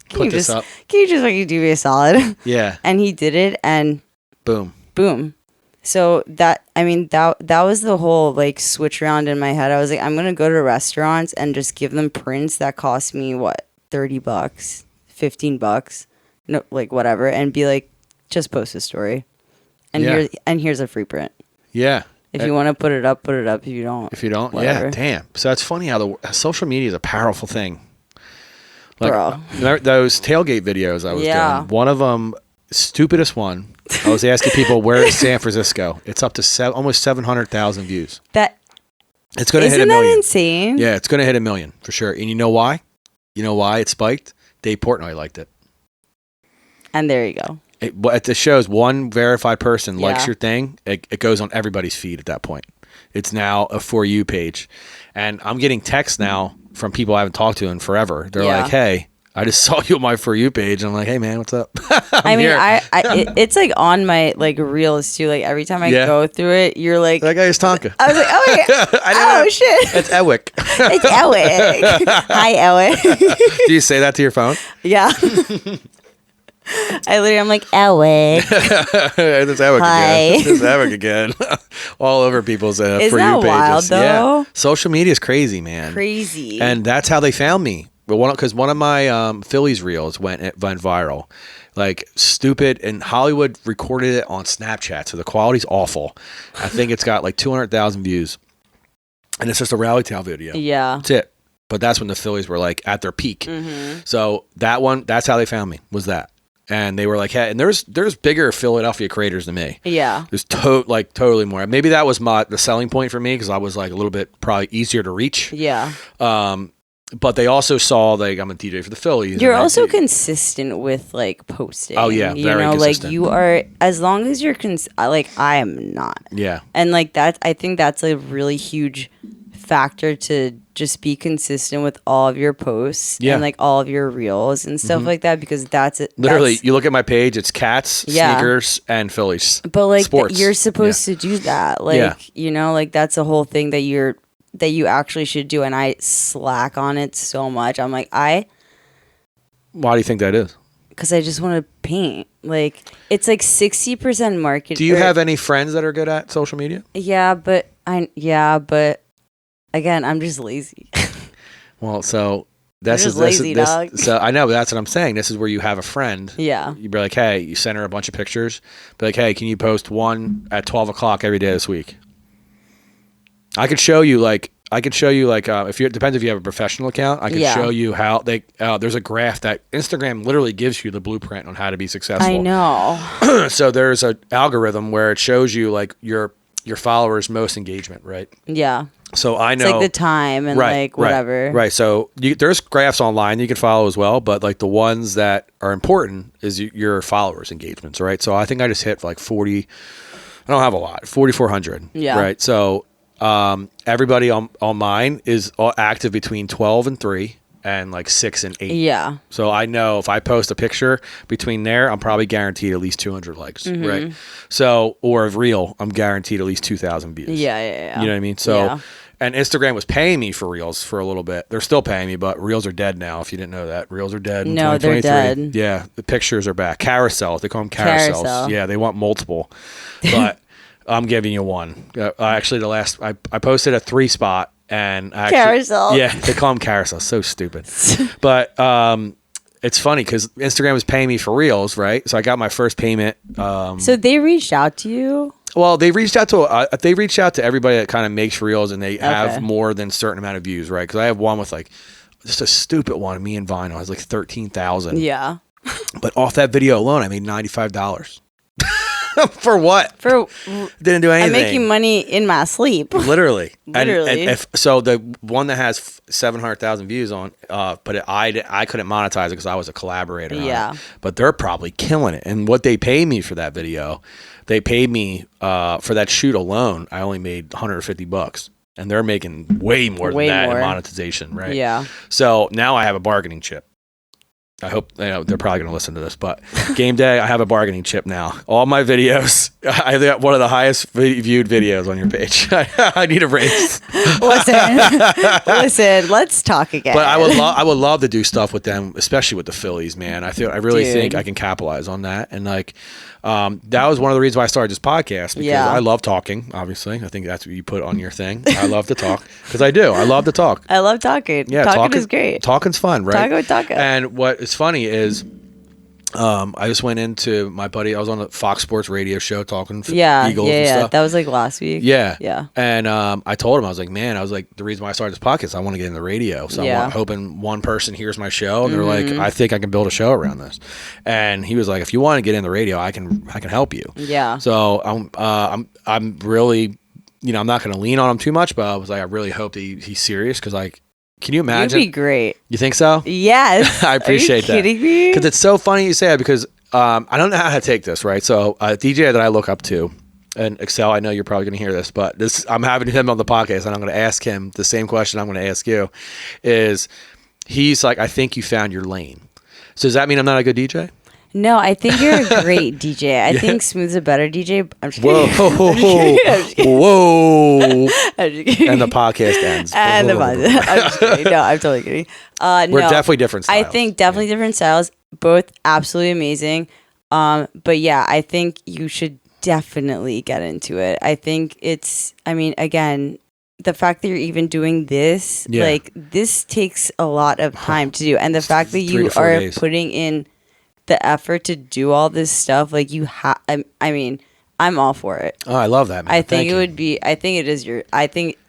do me a solid? Yeah. And he did it, and boom. So that was the whole like switch around in my head. I was like, I'm gonna go to restaurants and just give them prints that cost me what, $30, $15, no, like whatever, and be like, just post a story, and here's a free print. Yeah. If you want to put it up. If you don't, whatever. Yeah, damn. So that's funny how social media is a powerful thing. Like, bro, those tailgate videos I was doing. One of them, stupidest one. I was asking people, where is San Francisco? It's up to almost 700,000 views. It's going to hit 1 million. Isn't that insane? Yeah, it's going to hit 1 million for sure. And you know why? You know why it spiked? Dave Portnoy liked it. And there you go. At the shows, one verified person likes your thing, it goes on everybody's feed at that point. It's now a For You page. And I'm getting texts now from people I haven't talked to in forever. They're like, hey, I just saw you on my For You page. And I'm like, hey man, what's up? I mean, it's like on my like reels too. Like every time I go through it, you're like, that guy is Tonka. I was like, oh yeah, oh shit, it's Ewick. It's Ewick. Hi Ewick. Do you say that to your phone? Yeah. I'm like, Ewick. It's Ewick again. It's Ewick again. All over people's For You pages. Isn't that wild though? Yeah. Social media is crazy, man. Crazy. And that's how they found me. But because one of my Phillies reels went viral, like stupid, and Hollywood recorded it on Snapchat, so the quality's awful. I think it's got like 200,000 views, and it's just a Rally Town video. Yeah, that's it. But that's when the Phillies were like at their peak. Mm-hmm. So that's how they found me. Was that? And they were like, hey, and there's bigger Philadelphia creators than me. Yeah. There's totally more. Maybe that was the selling point for me because I was like a little bit probably easier to reach. Yeah. But they also saw like I'm a DJ for the Phillies. You're also consistent with like posting. Oh yeah, you know, consistent. Like you are, as long as you're like I am not. Yeah. And like that, I think that's a really huge factor to just be consistent with all of your posts and like all of your reels and stuff like that, because that's it. Literally, you look at my page, it's cats, sneakers, and Phillies. But like sports. You're supposed to do that. Like you know, like that's a whole thing that you actually should do, and I slack on it so much. I'm like, why do you think that is? Because I just want to paint. Like it's like 60% market. Do you have any friends that are good at social media? Yeah, but again, I'm just lazy. Well, so this is dog. So I know, but that's what I'm saying. This is where you have a friend. Yeah. You'd be like, hey, you send her a bunch of pictures. Be like, hey, can you post one at 12 o'clock every day this week? I could show you like if it depends if you have a professional account. I can show you how there's a graph that Instagram literally gives you the blueprint on how to be successful. I know. So there's an algorithm where it shows you like your followers' most engagement, right? Yeah. So I know it's like the time and like whatever. Right. So there's graphs online you can follow as well, but like the ones that are important is your followers' engagements, right? So I think I just hit like 40. I don't have a lot. 4,400. Yeah. Right. So everybody on mine is active between 12 and 3 and like 6 and 8. Yeah. So I know if I post a picture between there, I'm probably guaranteed at least 200 likes, right? So, or if reel, I'm guaranteed at least 2,000 views. Yeah. You know what I mean? So, and Instagram was paying me for reels for a little bit. They're still paying me, but reels are dead now. If you didn't know that, reels are dead. In 2023. They're dead. Yeah, the pictures are back. Carousels, they call them carousels. Yeah, they want multiple, but I'm giving you one. Actually, I posted a 3 spot. And carousel. Yeah, they call them carousels. So stupid. But it's funny because Instagram was paying me for reels, right? So I got my first payment. So they reached out to you? Well, they reached out to everybody that kind of makes reels, and they have more than a certain amount of views, right? Because I have one with like just a stupid one. Me and Vinyl has like 13,000. Yeah. But off that video alone, I made $95. For what? Didn't do anything. I'm making money in my sleep. Literally. Literally. And so the one that has 700,000 views on, but I couldn't monetize it because I was a collaborator. Yeah. On it. But they're probably killing it. And what they pay me for that video, they paid me for that shoot alone. I only made $150. And they're making way more than that in monetization, right? Yeah. So now I have a bargaining chip. I hope they're probably going to listen to this, but game day, I have a bargaining chip now. All my videos, I got one of the highest viewed videos on your page. I need a raise. Listen, let's talk again. But I would love to do stuff with them, especially with the Phillies, man. I really think I can capitalize on that. And like, that was one of the reasons why I started this podcast, because I love talking, obviously. I think that's what you put on your thing. I love to talk because I do. I love to talk. I love talking. Yeah, talking is great. Talking's fun, right? Talking. And what is funny is I just went into my buddy. I was on a Fox Sports radio show talking Eagles and stuff. That was like last week. Yeah. And I told him, I was like, the reason why I started this podcast, I want to get in the radio. So I'm hoping one person hears my show and they're like, I think I can build a show around this. And he was like, if you want to get in the radio, I can help you. Yeah. So I'm really, I'm not going to lean on him too much, but I was like, I really hope that he's serious, because like, can you imagine? You'd be great. You think so? Yes. I appreciate that. Are you kidding me? Because it's so funny you say that, because I don't know how to take this, right? So a DJ that I look up to, and Excel, I know you're probably going to hear this, but I'm having him on the podcast, and I'm going to ask him the same question I'm going to ask you, is he's like, I think you found your lane. So does that mean I'm not a good DJ? No, I think you're a great DJ. I think Smooth's a better DJ. I'm just Whoa. kidding. I'm just kidding. Whoa. I'm just kidding. And the podcast ends. I'm just kidding. No, I'm totally kidding. We're definitely different styles. I think definitely different styles. Both absolutely amazing. But yeah, I think you should definitely get into it. I think again, the fact that you're even doing this, like this takes a lot of time to do. And the fact that you are putting in the effort to do all this stuff, like you have, I mean, I'm all for it. Oh, I love that, man. I think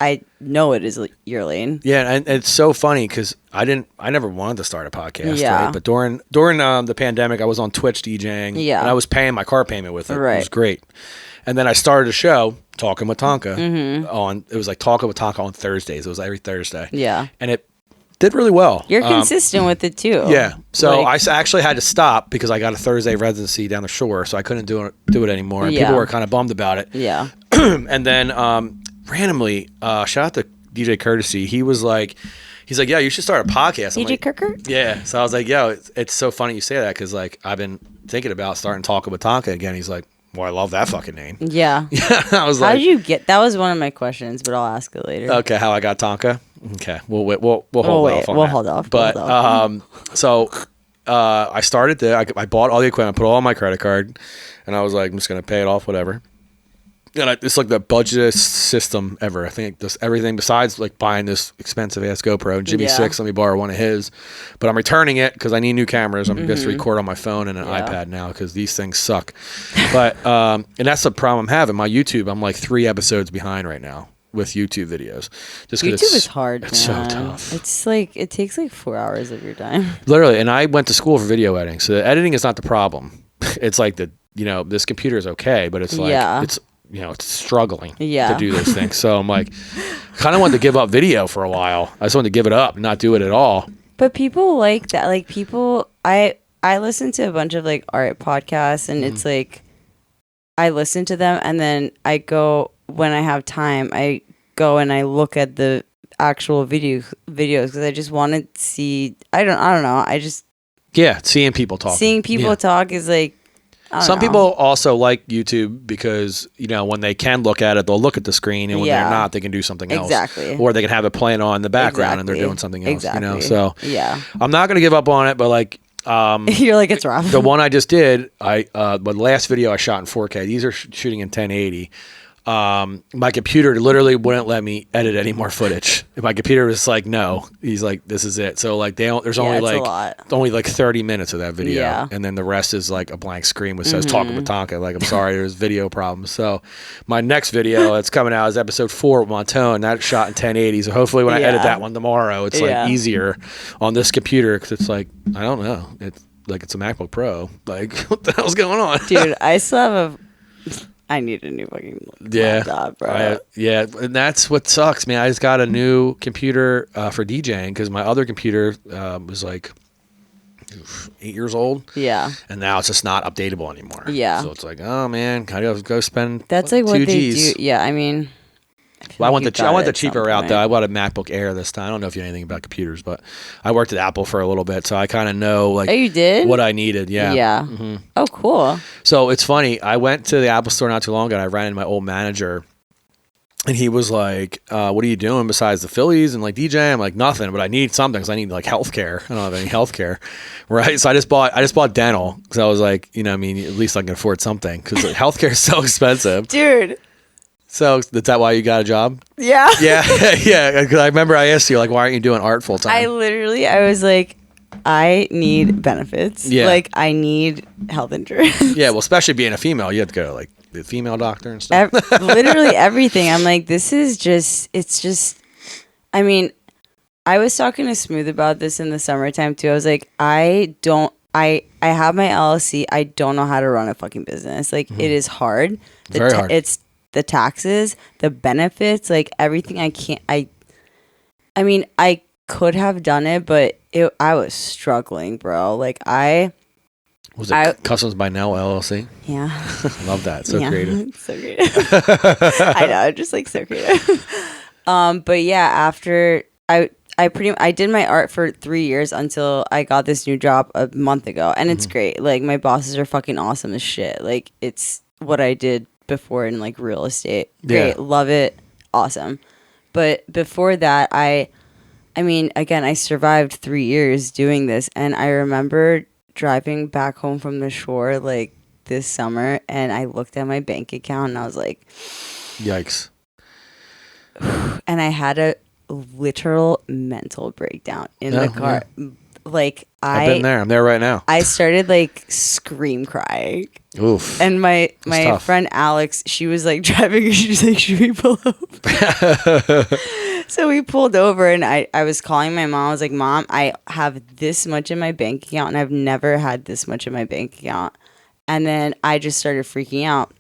I know it is your lane. Yeah, and it's so funny because I never wanted to start a podcast, right? But during the pandemic, I was on Twitch DJing, and I was paying my car payment with it. Right. It was great. And then I started a show, Talkin with Tonka, it was like Talkin with Tonka on Thursdays. It was every Thursday. Yeah. And it did really well. You're consistent with it too. Yeah. So I actually had to stop because I got a Thursday residency down the shore, so I couldn't do it anymore. And people were kind of bummed about it. Yeah. And then randomly, shout out to DJ Courtesy. He's like, yeah, you should start a podcast. DJ Kirker? Yeah. So I was like, yo, it's so funny you say that because like I've been thinking about starting Talkin with Tonka again. He's like, well, I love that fucking name. Yeah. I was like, how did you get? That was one of my questions, but I'll ask it later. Okay, how I got Tonka? Okay, we'll hold off on that. Hold off. But so I started I bought all the equipment, put it all on my credit card, and I was like, I'm just gonna pay it off, whatever. And it's like the budget system ever. I think just everything besides like buying this expensive ass GoPro. Jimmy Six let me borrow one of his, but I'm returning it because I need new cameras. I'm just record on my phone and an iPad now because these things suck. But and that's the problem I'm having. My YouTube, I'm like 3 episodes behind right now with YouTube videos. Just YouTube is hard. It's so tough. It's like it takes like 4 hours of your time. Literally, and I went to school for video editing, so the editing is not the problem. It's like this computer is okay, but it's like it's struggling to do those things. So I'm like, kind of wanted to give up video for a while. I just wanted to give it up and not do it at all. But people like that. Like people, I listen to a bunch of like art podcasts, and it's like, I listen to them, and then I go, when I have time, I go and I look at the actual videos because I just want to see. I don't know. I just seeing people talk. Seeing people talk is like. Some people also like YouTube because, when they can look at it, they'll look at the screen, and when they're not, they can do something else. Exactly. Or they can have it playing on in the background and they're doing something else. So I'm not going to give up on it, but like you're like, it's rough. The one I just did, the last video I shot in 4K. These are shooting in 1080. My computer literally wouldn't let me edit any more footage. My computer was like, no. He's like, this is it. So like there's only like 30 minutes of that video, and then the rest is like a blank screen which says Talkin with Tonka. Like, I'm sorry, there's video problems. So my next video that's coming out is episode 4 with Montone. That's shot in 1080. So hopefully when I edit that one tomorrow, it's like easier on this computer because it's like, I don't know, it's like it's a MacBook Pro. Like, what the hell's going on, dude? I still have I need a new fucking laptop, bro. And that's what sucks, man. I just got a new computer for DJing because my other computer was like 8 years old. Yeah. And now it's just not updatable anymore. Yeah. So it's like, oh man, gotta go spend. That's like what they do. Yeah, I mean. Well, I went the cheaper route though. I bought a MacBook Air this time. I don't know if you know anything about computers, but I worked at Apple for a little bit, so I kind of know like. Oh, you did? What I needed. Yeah. Yeah. Mm-hmm. Oh, cool. So it's funny. I went to the Apple store not too long ago, and I ran into my old manager, and he was like, "What are you doing besides the Phillies and like DJ?" I'm like, "Nothing, but I need something because I need like healthcare. I don't have any healthcare, right?" So I just bought dental because I was like, at least I can afford something because like, healthcare is so expensive, dude. So is that why you got a job? Yeah. Yeah. Because I remember I asked you, like, why aren't you doing art full time? I was like, I need benefits. Yeah. Like, I need health insurance. Yeah, well, especially being a female, you have to go to, like, the female doctor and stuff. Literally everything. I'm like, I mean, I was talking to Smooth about this in the summertime, too. I was like, I have my LLC. I don't know how to run a fucking business. Like, it is hard. Very hard. It's the taxes, the benefits, like everything. I mean, I could have done it, but I was struggling, bro. Like Was it Customs by Nell LLC? Yeah. Love that. So creative. So creative. I know, just like so creative. But yeah, after I I did my art for 3 years until I got this new job a month ago, and it's great. Like, my bosses are fucking awesome as shit. Like, it's what I did before in like real estate. Great, love it, awesome. But before that, I mean, again, I survived 3 years doing this, and I remember driving back home from the shore like this summer, and I looked at my bank account and I was like, yikes. And I had a literal mental breakdown in the car. Yeah. Like, I've been there. I'm there right now. I started like scream crying. Oof. And my friend Alex, she was like driving, and she's like, should we pull over? So we pulled over, and I was calling my mom. I was like, Mom, I have this much in my bank account, and I've never had this much in my bank account. And then I just started freaking out.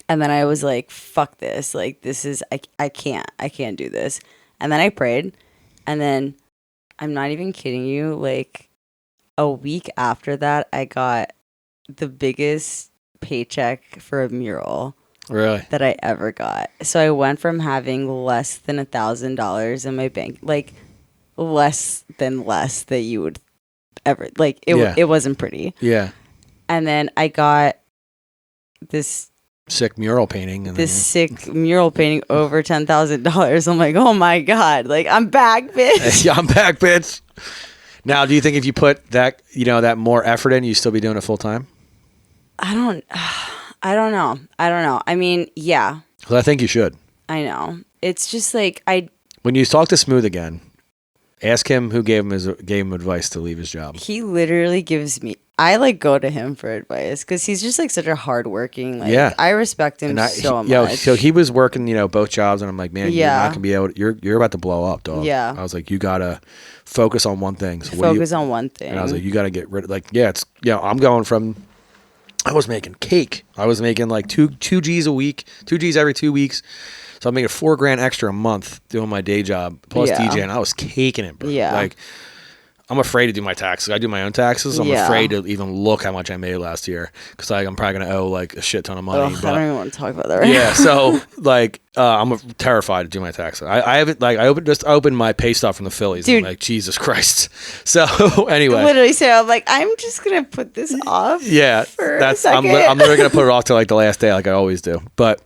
And then I was like, fuck this. Like, this is, I can't do this. And then I prayed. And then, I'm not even kidding you, like, a week after that, I got the biggest paycheck for a mural. Really? That I ever got. So I went from having less than $1,000 in my bank, like, less that you would ever, like, it wasn't pretty. Yeah. And then I got this sick mural painting. Sick mural painting over $10,000. I'm like, oh my God. Like, I'm back, bitch. Yeah, I'm back, bitch. Now, do you think if you put that, that more effort in, you still be doing it full time? I don't know. I mean, yeah. Well, I think you should. I know. It's just like, when you talk to Smooth again, ask him who gave him advice to leave his job. He literally gives me, I like go to him for advice because he's just like such a hardworking. Like, yeah. I respect him so much. So he was working, both jobs, and I'm like, man, you're not gonna be able. You're about to blow up, dog. Yeah. I was like, you gotta focus on one thing. So focus on one thing. And I was like, you gotta get rid of I'm going from. I was making cake. I was making like two G's a week, 2 G's every 2 weeks. So I'm making $4,000 extra a month doing my day job plus DJ, and I was caking it, bro. Yeah. Like, I'm afraid to do my taxes. I do my own taxes. I'm afraid to even look how much I made last year because I'm probably gonna owe like a shit ton of money. I don't even want to talk about that right now. So like I'm terrified to do my taxes. I haven't I opened my pay stuff from the Phillies. Dude. And I'm like, Jesus Christ. So anyway, literally, so I'm like, I'm just gonna put this off. Yeah, for a second. I'm literally gonna put it off till like the last day, like I always do. But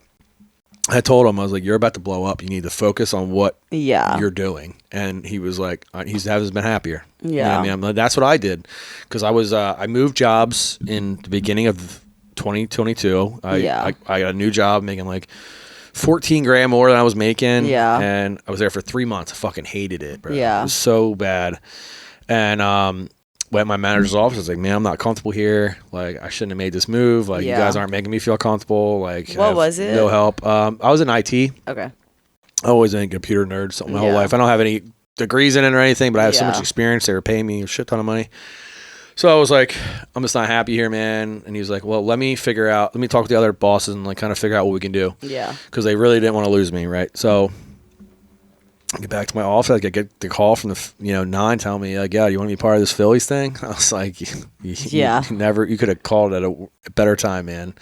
I told him, I was like, you're about to blow up. You need to focus on what you're doing. And he was like, he hasn't been happier. Yeah. You know what I mean? That's what I did. Because I moved jobs in the beginning of 2022. I got a new job making like $14,000 more than I was making. Yeah. And I was there for 3 months. I fucking hated it, bro. Yeah. It was so bad. And went to my manager's office. I was like, man, I'm not comfortable here. Like, I shouldn't have made this move. Like, you guys aren't making me feel comfortable. Like, what was it? No help. I was in IT. Okay. I always been a computer nerd my whole life. I don't have any degrees in it or anything, but I have so much experience. They were paying me a shit ton of money. So I was like, I'm just not happy here, man. And he was like, well, let me talk to the other bosses and like kind of figure out what we can do. Yeah. Because they really didn't want to lose me, right? So I get back to my office. I get the call from the 9 telling me like, yeah, you want to be part of this Phillies thing? I was like, you could have called at a better time, man.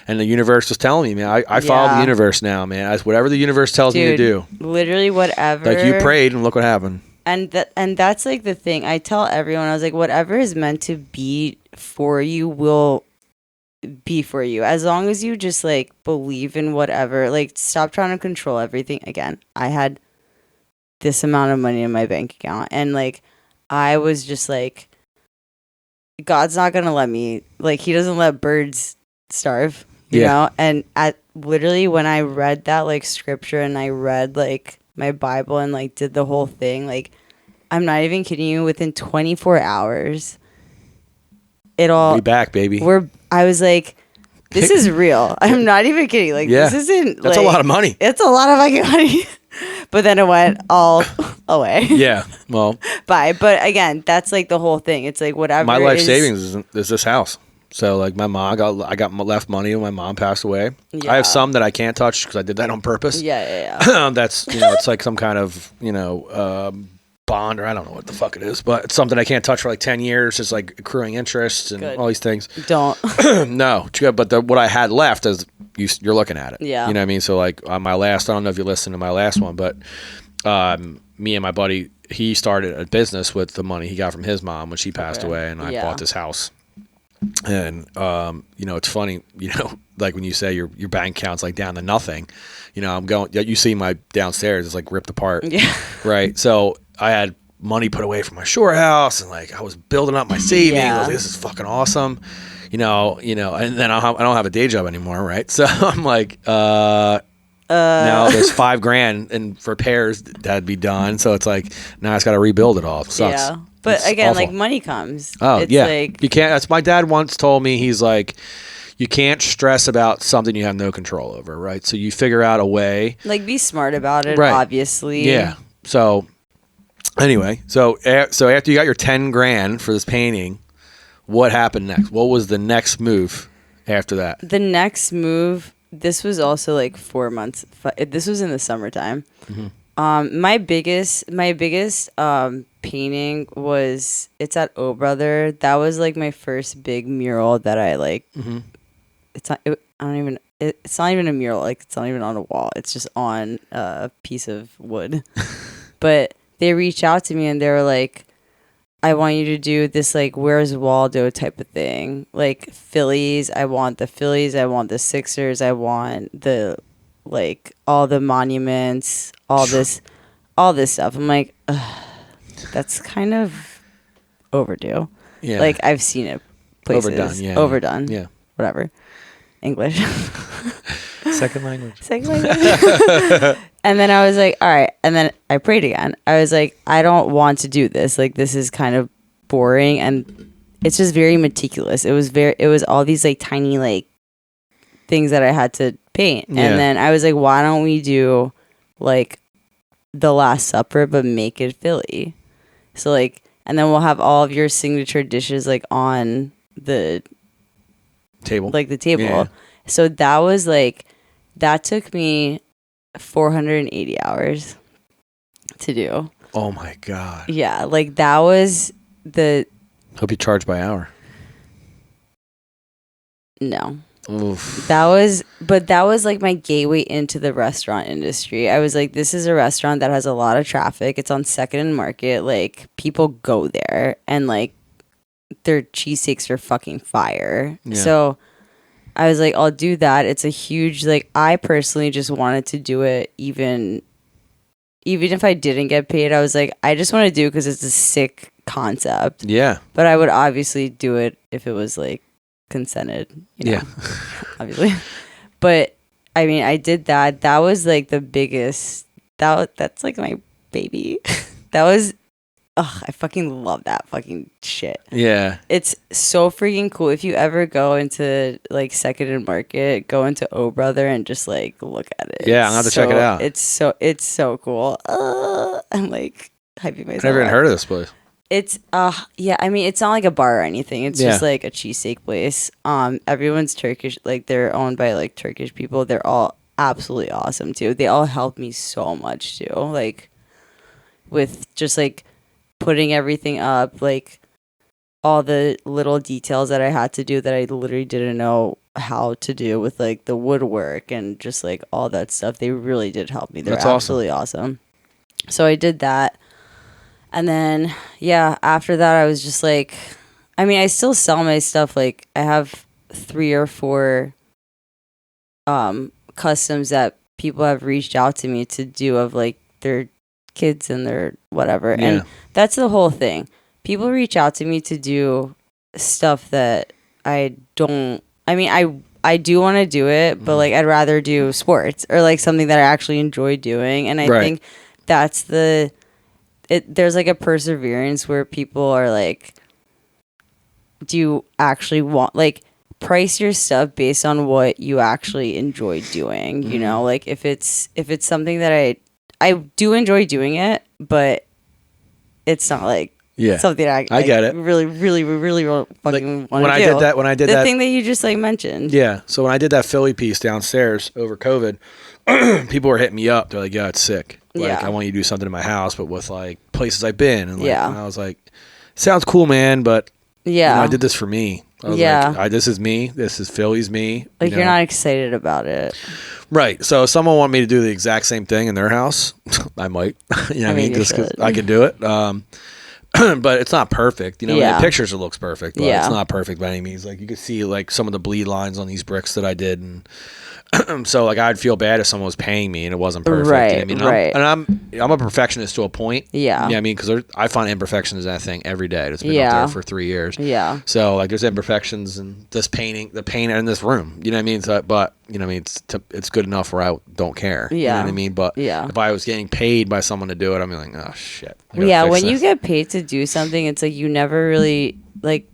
And the universe was telling me, man, I follow the universe now, man. Whatever the universe tells me to do. Literally whatever. Like, you prayed and look what happened. And that's like the thing. I tell everyone, I was like, whatever is meant to be for you will be for you. As long as you just like believe in whatever, like stop trying to control everything. Again, I had this amount of money in my bank account, and like I was just like, God's not gonna let me, like, he doesn't let birds starve, you know. And literally when I read that like scripture and I read like my Bible and like did the whole thing, like, I'm not even kidding you, within 24 hours we back, baby. I was like, this is real. I'm not even kidding. Like, this isn't, that's like, a lot of money. It's a lot of fucking money. But then it went all away. Yeah, well, bye. But again, that's like the whole thing. It's like whatever. My life savings is this house. So like my mom, I got left money when my mom passed away. Yeah. I have some that I can't touch because I did that on purpose. Yeah. That's it's like some kind of bond, or I don't know what the fuck it is, but it's something I can't touch for like 10 years. It's like accruing interest and all these things. Don't. No, but what I had left is you're looking at it. Yeah. You know what I mean? So like on my last, I don't know if you listened to my last one, but me and my buddy he started a business with the money he got from his mom when she passed away, and I bought this house. And it's funny, like when you say your bank account's like down to nothing, I'm going. You see my downstairs is like ripped apart. Yeah. Right. So I had money put away from my shore house, and like I was building up my savings. I was like, this is fucking awesome. And then I don't have a day job anymore, right? So I'm like, now there's $5,000 in repairs that'd be done. So it's like now I just got to rebuild it all. It sucks. Yeah, but it's again, awful. like money comes. Oh it's yeah, like, you can't. That's my dad once told me. He's like, you can't stress about something you have no control over, right? So you figure out a way. Like be smart about it, right. Obviously. Yeah. So anyway, so after you got your $10,000 for this painting, what happened next? What was the next move after that? The next move, this was also like 4 months. This was in the summertime. Mm-hmm. My biggest painting was, it's at O Brother. That was like my first big mural that I like. Mm-hmm. It's not even a mural. Like it's not even on a wall. It's just on a piece of wood. But they reached out to me and they were like, I want you to do this, like, Where's Waldo type of thing. Like, Phillies, I want the Phillies, I want the Sixers, I want the, like, all the monuments, all this stuff. I'm like, ugh, that's kind of overdue. Yeah. Like, I've seen it places. Overdone, yeah. Overdone. Yeah. Whatever. English. Second language. And then I was like, all right. And then I prayed again. I was like, I don't want to do this. Like, this is kind of boring. And it's just very meticulous. It was all these like tiny, like things that I had to paint. Yeah. And then I was like, why don't we do like the Last Supper, but make it Philly? So like, and then we'll have all of your signature dishes like on the table. Like the table. Yeah. So that was like, that took me 480 hours to do. Oh my God. Yeah, like that was the... Hope you charge by hour. No. Oof. That was like my gateway into the restaurant industry. I was like, this is a restaurant that has a lot of traffic. It's on 2nd and Market. Like, people go there and like their cheesesteaks are fucking fire. Yeah. So I was like, I'll do that. It's a huge, like, I personally just wanted to do it even if I didn't get paid. I was like, I just want to do it because it's a sick concept. Yeah. But I would obviously do it if it was, like, consented. Yeah. Obviously. But, I mean, I did that. That was, like, the biggest, that's, like, my baby. That was... Ugh, I fucking love that fucking shit. Yeah. It's so freaking cool. If you ever go into like 2nd and Market, go into O Brother and just like look at it. Yeah, I'll have to check it out. It's so cool. I'm like hyping myself. I've never even heard of this place. It's yeah, I mean it's not like a bar or anything. It's just like a cheesesteak place. Everyone's Turkish, like they're owned by like Turkish people. They're all absolutely awesome too. They all helped me so much too. Like with just like putting everything up, like all the little details that I had to do that I literally didn't know how to do with like the woodwork and just like all that stuff. They really did help me. They're absolutely awesome. So I did that. And then, yeah, after that, I was just like, I mean, I still sell my stuff. Like I have 3 or 4 customs that people have reached out to me to do of like their kids and their whatever. Yeah. And that's the whole thing. People reach out to me to do stuff that I don't, I mean, I do want to do it, but like I'd rather do sports or like something that I actually enjoy doing. And I think that's there's like a perseverance where people are like, do you actually want, like, price your stuff based on what you actually enjoy doing, you know? Like if it's something that I do enjoy doing it, but it's not like something I get it. Really fucking want to do. When I did that, the thing that you just like mentioned. Yeah. So when I did that Philly piece downstairs over COVID, people were hitting me up. They're like, "Yeah, it's sick. Like, I want you to do something in my house, but with like places I've been." And like, and I was like, "Sounds cool, man, but I did this for me. I was like, this is me. This is Philly's me. Like, you're not excited about it. Right. So if someone wanted me to do the exact same thing in their house, I might. You know what I mean? Just because I could do it. But it's not perfect. You know, in the pictures it looks perfect, but it's not perfect by any means. Like, you could see like some of the bleed lines on these bricks that I did, and so like I'd feel bad if someone was paying me and it wasn't perfect. Right. You know what I mean? I'm a perfectionist to a point. Yeah. You know what I mean? Because I find imperfections in that thing every day. It's been up there for 3 years. Yeah. So like there's imperfections in this painting, the paint in this room. You know what I mean? So, but you know what I mean? It's good enough where I don't care. Yeah. You know what I mean? But if I was getting paid by someone to do it, I'm like, oh shit. Yeah. When you get paid to do something, it's like you never really like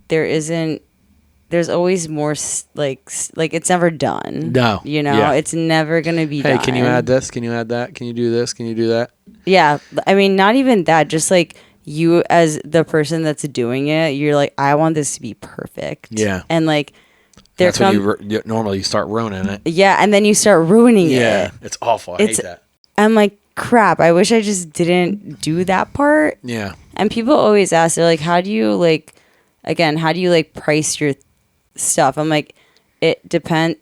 there's always more like it's never done. No. You know, it's never going to be done. Hey, can you add this? Can you add that? Can you do this? Can you do that? Yeah. I mean, not even that. Just like you as the person that's doing it, you're like, I want this to be perfect. Yeah. And like, that's when you normally start ruining it. Yeah. And then you start ruining it. Yeah. It's awful. I hate that. I'm like, crap. I wish I just didn't do that part. Yeah. And people always ask, they're like, how do you price your stuff? I'm like, it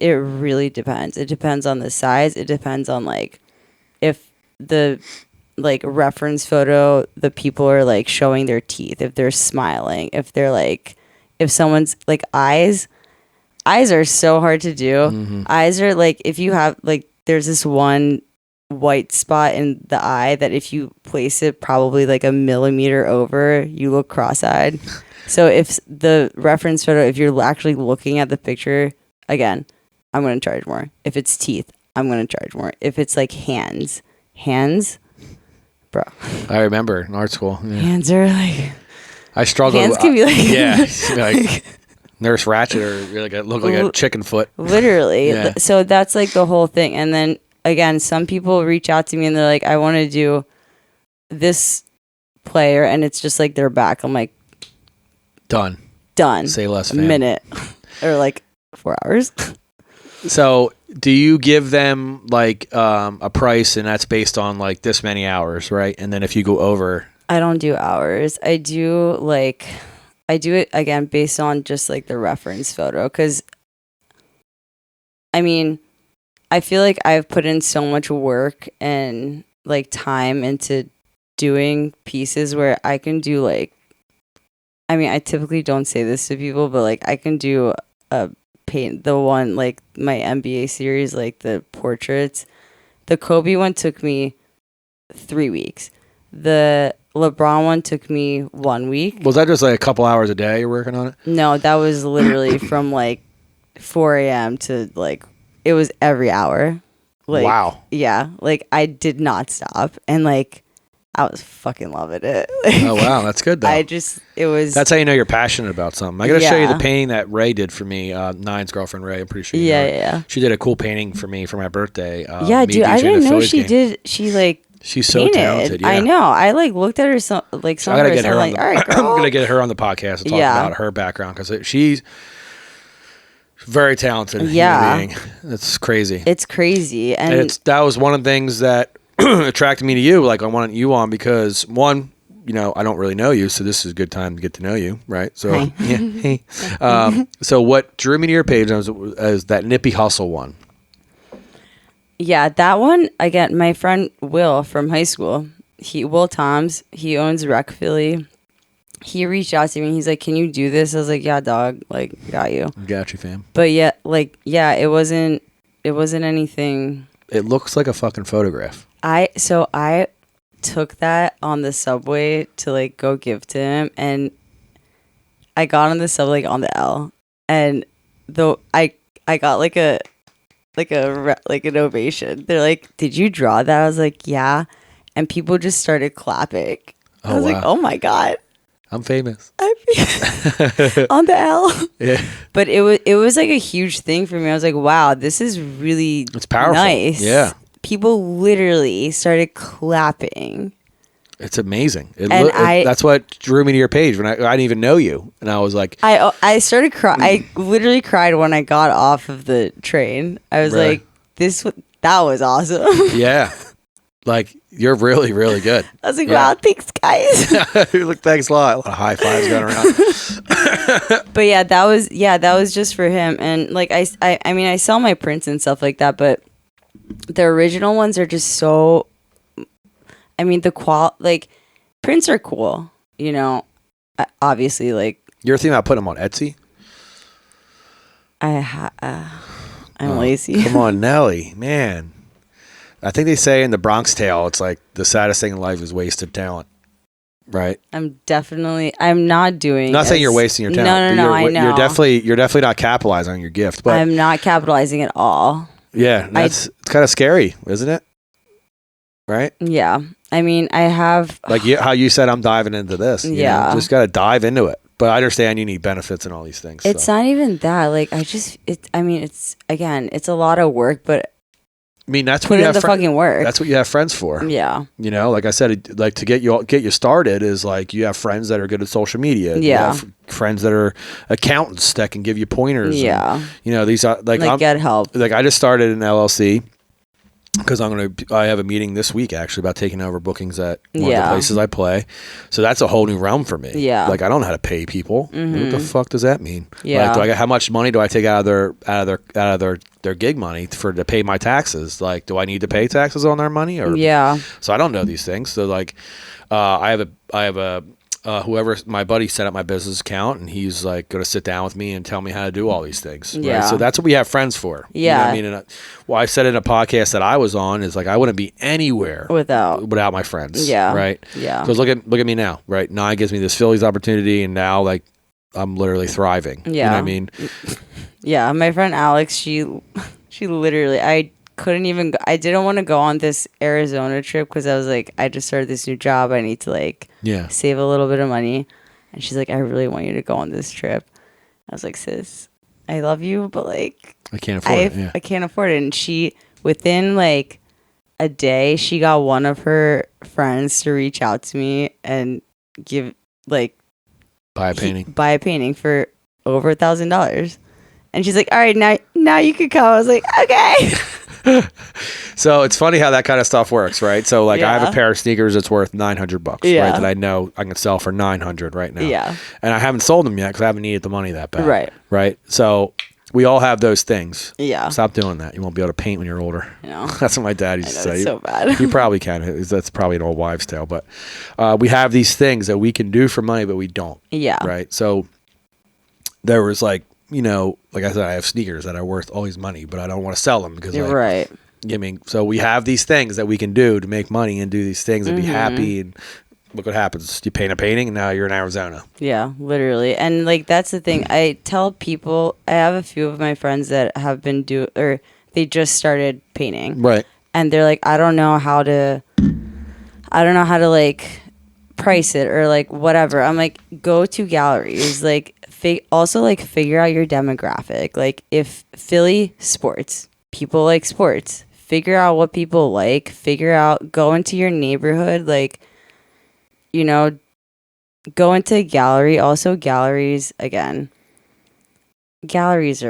really depends. It depends on the size. It depends on like if the like reference photo, the people are like showing their teeth, if they're smiling, if they're like, if someone's like eyes are so hard to do. Mm-hmm. Eyes are like, if you have like, there's this one white spot in the eye that if you place it probably like a millimeter over, you look cross-eyed. So if the reference photo, if you're actually looking at the picture, again, I'm going to charge more. If it's teeth, I'm going to charge more. If it's like hands, bro. I remember in art school. Yeah. Hands are like... I struggled. Hands can be like... Yeah. Like Nurse Ratched or like look like a chicken foot. Literally. Yeah. So that's like the whole thing. And then, again, some people reach out to me and they're like, I want to do this player, and it's just like their back. I'm like, Done. Say less, fam. Minute. Or like 4 hours. So do you give them like a price, and that's based on like this many hours, right? And then if you go over... I don't do hours. I do it again based on just like the reference photo. Because, I mean, I feel like I've put in so much work and like time into doing pieces where I can do like, I mean, I typically don't say this to people, but like I can do a paint, the one like my NBA series, like the portraits. The Kobe one took me 3 weeks. The LeBron one took me 1 week. Was that just like a couple hours a day you're working on it? No, that was literally from like 4 a.m. to like, it was every hour. Like, wow. Yeah. Like I did not stop. And like, I was fucking loving it. Oh, wow. That's good, though. That's how you know you're passionate about something. I got to show you the painting that Ray did for me, Nine's girlfriend, Ray. I'm pretty sure you know yeah. She did a cool painting for me for my birthday. Dude, I didn't know she did. She like, she's so talented. Yeah. I know. I like looked at her all right, girl. I'm going to get her on the podcast and talk about her background, because she's very talented. Yeah. Human being. It's crazy. It's crazy. And that was one of the things that attracted me to you. Like, I wanted you on because, one, you know, I don't really know you, so this is a good time to get to know you, right? So, hey. So what drew me to your page is that Nippy Hustle one. Yeah, that one, again, my friend Will from high school, Will Toms, he owns Rec Philly. He reached out to me. He's like, can you do this? I was like, yeah, dog. Like, got you. Got you, fam. But yeah, like, yeah, it wasn't anything. It looks like a fucking photograph. I took that on the subway to like go give to him, and I got on the subway like, on the L, and I got like an ovation. They're like, "Did you draw that?" I was like, "Yeah," and people just started clapping. I was like, "Oh my god, I'm famous." On the L. Yeah. But it was like a huge thing for me. I was like, "Wow, this is really it's powerful." Nice. Yeah. People literally started clapping. It's amazing. That's what drew me to your page when I didn't even know you, and I was like, I started crying. I literally cried when I got off of the train. I was like, that was awesome. Yeah, like you're really, really good. I was like, wow, thanks, guys. Look, thanks a lot. A lot of high fives going around. But yeah, that was just for him. And like I mean, I sell my prints and stuff like that, but the original ones are just so. I mean, like prints are cool, you know. Obviously, like You're thinking about putting them on Etsy? I'm lazy. Come on, Nelly, man. I think they say in the Bronx Tale, it's like the saddest thing in life is wasted talent. Right. I'm not doing. I'm not saying you're wasting your talent. No. I know. You're definitely not capitalizing on your gift. But I'm not capitalizing at all. Yeah, it's kind of scary, isn't it? Right. Yeah. I mean, I have like how you said, I'm diving into this. You know, just got to dive into it. But I understand you need benefits and all these things. It's not even that. Like it's a lot of work, but. I mean, that's put what you in have the fucking work. That's what you have friends for. Yeah. You know, like I said, like to get you started is like you have friends that are good at social media. Yeah. You have friends that are accountants that can give you pointers. Yeah. And, you know, these are like get help. Like I just started an LLC because I have a meeting this week actually about taking over bookings at one of the places I play. So that's a whole new realm for me. Yeah. Like I don't know how to pay people. Mm-hmm. What the fuck does that mean? Yeah. Like, how much money do I take out of their gig money to pay my taxes? Like, do I need to pay taxes on their money? Or so I don't know these things. So like, I have a whoever my buddy set up my business account, and he's like going to sit down with me and tell me how to do all these things. Yeah. Right? So that's what we have friends for. Yeah. You know what I mean, and I said in a podcast that I was on is like I wouldn't be anywhere without my friends. Yeah. Right. Yeah. Because look at me now. Right. Now it gives me this Phillies opportunity, and now like I'm literally thriving. Yeah. You know what I mean? Yeah. My friend Alex, she literally, I didn't want to go on this Arizona trip because I was like, I just started this new job. I need to like save a little bit of money. And she's like, I really want you to go on this trip. I was like, sis, I love you, but like I can't afford it. Yeah. I can't afford it. And she, within like a day, she got one of her friends to reach out to me and give like buy a painting for over $1,000. And she's like, all right, now you can come. I was like, okay. So it's funny how that kind of stuff works, right? So like I have a pair of sneakers that's worth $900, right? That I know I can sell for $900 right now. Yeah. And I haven't sold them yet because I haven't needed the money that bad. Right. Right. So we all have those things. Yeah. Stop doing that. You won't be able to paint when you're older. No. That's what my dad used to say. It's so bad. You probably can. That's probably an old wives' tale. But we have these things that we can do for money, but we don't. Yeah. Right. So there was like, you know, like I said, I have sneakers that are worth all these money, but I don't want to sell them because right. I mean, so we have these things that we can do to make money and do these things and be happy. And look what happens. You paint a painting and now you're in Arizona. Yeah, literally. And like, that's the thing. I tell people, I have a few of my friends that have been they just started painting. Right. And they're like, I don't know how to like price it or like whatever. I'm like, go to galleries. Like, also like figure out your demographic. Like if Philly sports, people like sports. Figure out what people like. Go into your neighborhood. Like, you know, go into a gallery. Also, galleries are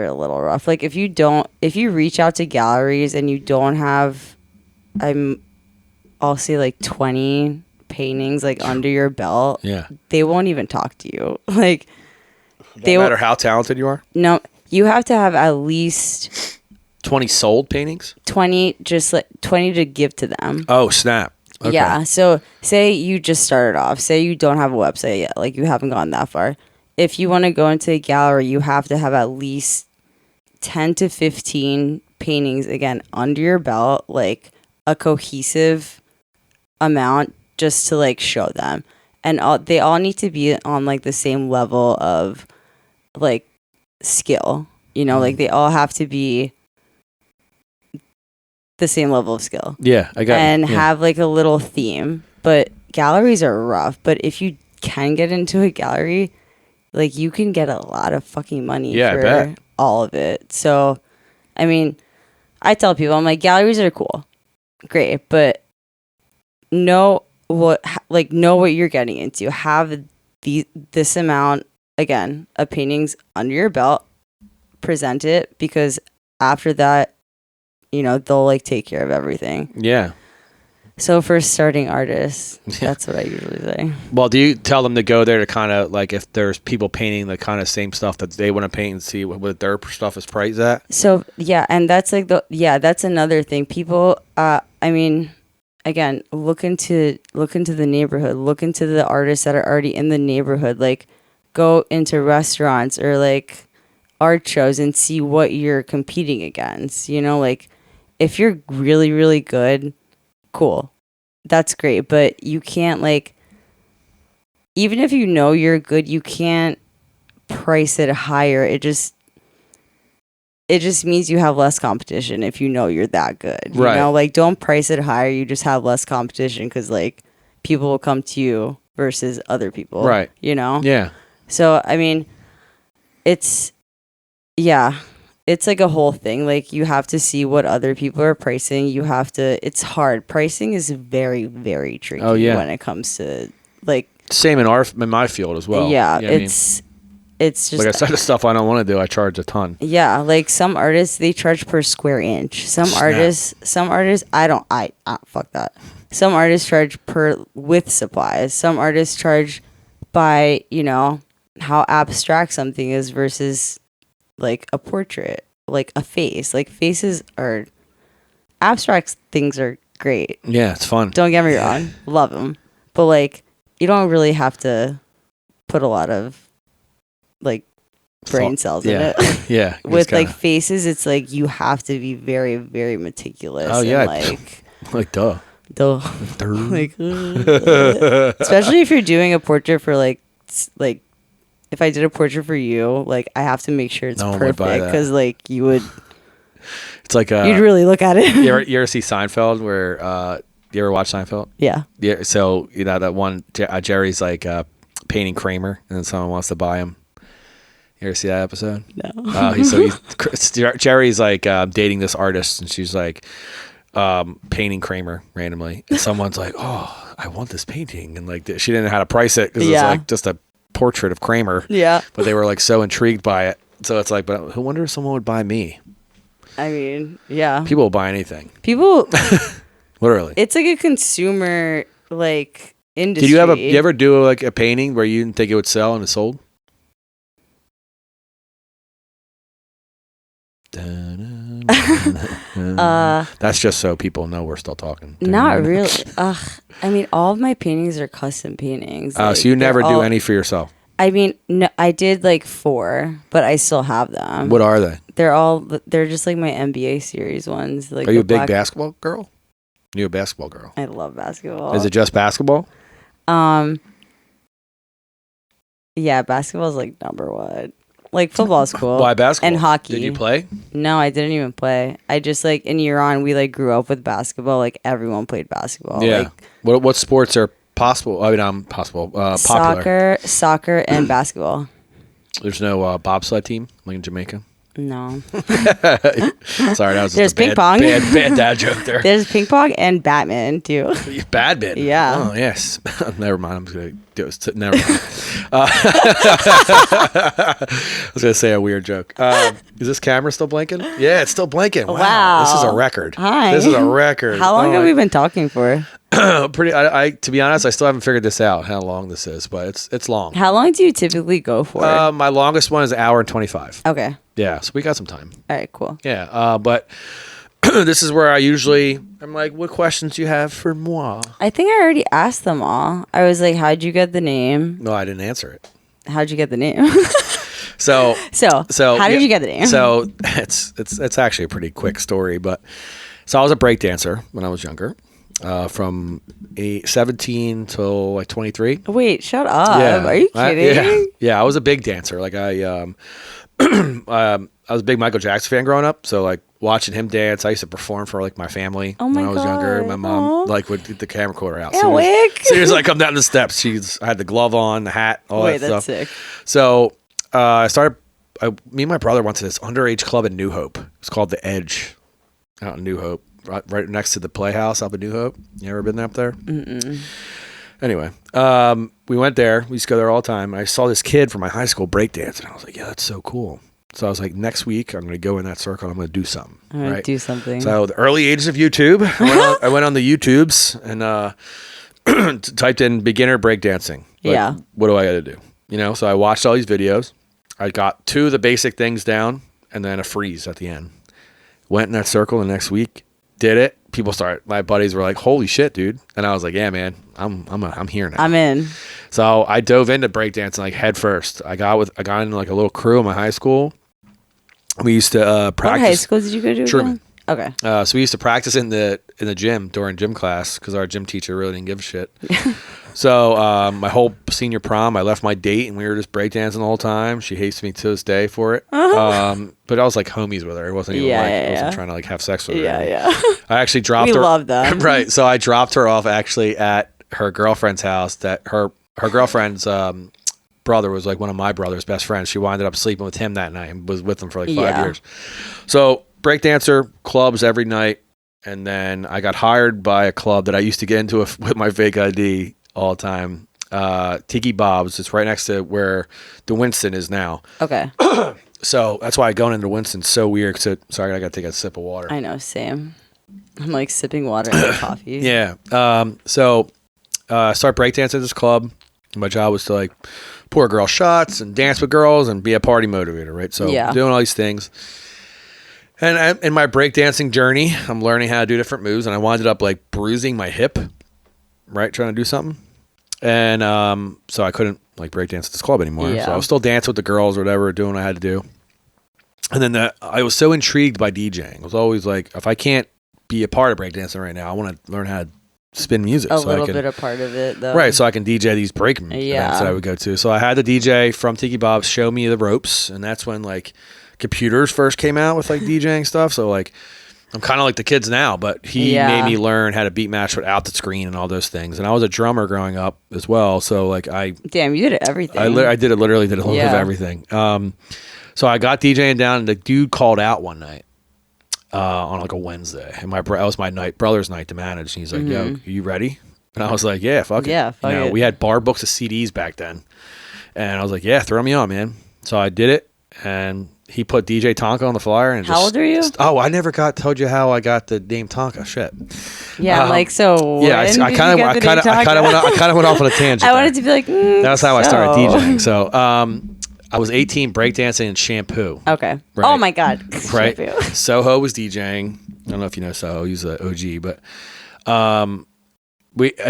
a little rough. Like if you reach out to galleries and you don't have, I'll say like 20 paintings like under your belt. Yeah. They won't even talk to you. Like, no matter how talented you are? No, you have to have at least 20 sold paintings? 20 to give to them. Oh, snap. Okay. Yeah. So say you just started off. Say you don't have a website yet. Like you haven't gone that far. If you want to go into a gallery, you have to have at least 10 to 15 paintings, again, under your belt, like a cohesive amount just to like show them. And they all need to be on like the same level of like skill, you know, like they all have to be the same level of skill. Yeah, I got it. And have like a little theme. But galleries are rough. But if you can get into a gallery, like you can get a lot of fucking money for all of it. So, I mean, I tell people, I'm like, galleries are cool, great, but know what you're getting into. Have this amount again of paintings under your belt, present it, because after that, you know, they'll like take care of everything. Yeah. So for starting artists, that's what I usually say. Well, do you tell them to go there to kind of like if there's people painting the kind of same stuff that they want to paint and see what their stuff is priced at? So yeah, and that's like that's another thing. People, I mean, again, look into the neighborhood, look into the artists that are already in the neighborhood. Like, go into restaurants or like art shows and see what you're competing against. You know, like if you're really, really good, cool, that's great. But you can't like, even if you know you're good, you can't price it higher. It just means you have less competition if you know you're that good. You know, like don't price it higher. You just have less competition because like people will come to you versus other people. Right. You know? Yeah. So, I mean, it's like a whole thing. Like you have to see what other people are pricing. It's hard. Pricing is very, very tricky when it comes to like. Same in my field as well. Yeah. You know it's just like I said, the stuff I don't want to do, I charge a ton. Yeah, like some artists they charge per square inch. Some artists I fuck that. Some artists charge per with supplies. Some artists charge by, you know, how abstract something is versus like a portrait, like a face. Like faces are abstract things are great. Yeah, it's fun. Don't get me wrong. Love them. But like you don't really have to put a lot of like brain cells in it. Yeah. With like faces, it's like you have to be very, very meticulous. Oh yeah. And, like duh. Like especially if you're doing a portrait for like if I did a portrait for you, like I have to make sure it's perfect because like you would. It's like you'd really look at it. you ever see Seinfeld? Where you ever watch Seinfeld? Yeah. Yeah. So you know that one Jerry's like painting Kramer, and then someone wants to buy him. You ever see that episode? No. Jerry's like dating this artist, and she's like painting Kramer randomly, and someone's like, "Oh, I want this painting," and like she didn't know how to price it because it's like just a portrait of Kramer. Yeah. But they were like so intrigued by it, so it's like, but who wonder if someone would buy me? I mean, yeah. People will buy anything. People. Literally. It's like a consumer like industry. Did you ever do like a painting where you didn't think it would sell and it sold? That's just so people know we're still talking. Not really. I mean, all of my paintings are custom paintings. Like, so you never do any for yourself? I mean, no, I did like 4, but I still have them. What are they? They're just like my NBA series ones. Like, are you a big basketball girl? You're a basketball girl. I love basketball. Is it just basketball? Yeah, basketball is like number one. Like football's cool. Why basketball? And hockey. Did you play? No, I didn't even play. I just like in Iran we like grew up with basketball. Like everyone played basketball. Yeah. Like, what sports are possible? I mean, popular. Soccer, and basketball. There's no bobsled team like in Jamaica. No. Sorry, that was There's ping pong. Bad dad joke there. There's ping pong and badminton too. Badminton. Yeah. Oh yes. Never mind. I'm just gonna do it. Never mind. I was gonna say a weird joke. Is this camera still blinking? Yeah, it's still blinking. Wow. This is a record. Hi. This is a record. How long have we been talking for? Pretty. To be honest, I still haven't figured this out how long this is, but it's long. How long do you typically go for? My longest one is an hour and 25. Okay. Yeah, so we got some time. All right, cool. Yeah, but this is where I'm like, what questions do you have for moi? I think I already asked them all. I was like, how'd you get the name? No, I didn't answer it. How'd you get the name? So how did you get the name? So it's actually a pretty quick story, but so I was a break dancer when I was younger. From 17 till like 23. Wait, shut up. Yeah. Are you kidding? Yeah, I was a big dancer. Like I was a big Michael Jackson fan growing up, so like watching him dance, I used to perform for like my family when I was younger. My mom like would get the camera recorder out. Soon as I come down the steps, I had the glove on, the hat, all that stuff. Sick. So I started. Me and my brother went to this underage club in New Hope. It's called The Edge, out in New Hope, right next to the Playhouse up in New Hope. You ever been up there? Mm-mm. Anyway, we went there. We used to go there all the time. I saw this kid from my high school breakdance, and I was like, yeah, that's so cool. So I was like, next week I'm going to go in that circle. And I'm going to do something. I'm going to do something. So the early ages of YouTube, I went on the YouTubes and typed in beginner breakdancing. Like, what do I got to do? You know, so I watched all these videos. I got 2 of the basic things down and then a freeze at the end. Went in that circle the next week, did it. My buddies were like, holy shit, dude. And I was like, yeah, man, I'm here now. I'm in. So I dove into breakdancing like head first. I got in like a little crew in my high school. We used to practice. What high school did you go to? Truman. Okay. So we used to practice in the gym during gym class because our gym teacher really didn't give a shit. So my whole senior prom, I left my date and we were just breakdancing the whole time. She hates me to this day for it. But I was like homies with her. It wasn't even I wasn't trying to like have sex with her. Yeah. I actually dropped her. We love that. Right. So I dropped her off actually at her girlfriend's house. That her girlfriend's brother was like one of my brother's best friends. She wound up sleeping with him that night and was with him for like 5 years. So breakdancer, clubs every night. And then I got hired by a club that I used to get into with my fake ID all the time. Tiki Bob's. It's right next to where the Winston is now. Okay. So that's why going into Winston's so weird. Sorry, I got to take a sip of water. I know, same. I'm like sipping water and coffee. Yeah. So I start breakdancing at this club. My job was to like pour girl shots and dance with girls and be a party motivator, right? So doing all these things. And in my breakdancing journey, I'm learning how to do different moves, and I wound up like bruising my hip, right, trying to do something. And so I couldn't like breakdance at this club anymore. So I was still dancing with the girls or whatever, doing what I had to do. And then I was so intrigued by DJing. I was always like, if I can't be a part of breakdancing right now, I want to learn how to spin music. A little bit of part of it, though. Right, so I can DJ these break events that I would go to. So I had the DJ from Tiki Bob's show me the ropes, and that's when like computers first came out with like DJing stuff. So like I'm kind of like the kids now, but he made me learn how to beat match without the screen and all those things. And I was a drummer growing up as well. So like damn, you did everything. I literally did a little bit of everything. So I got DJing down, and the dude called out one night on like a Wednesday, and that was my brother's night to manage. And he's like, "Yo, you ready?" And I was like, "Yeah, fuck it." Yeah, fuck it. We had bar books of CDs back then, and I was like, "Yeah, throw me on, man." So I did it, and he put DJ Tonka on the flyer. And how old are you? Oh, I never told you how I got the name Tonka. Shit. Yeah, like so. Yeah, I kind of went off on a tangent. I wanted to be like. That's how I started DJing. So. I was 18 breakdancing and shampoo. Okay. Right? Oh my God. Right. Soho was DJing. I don't know if you know Soho. He's an OG, but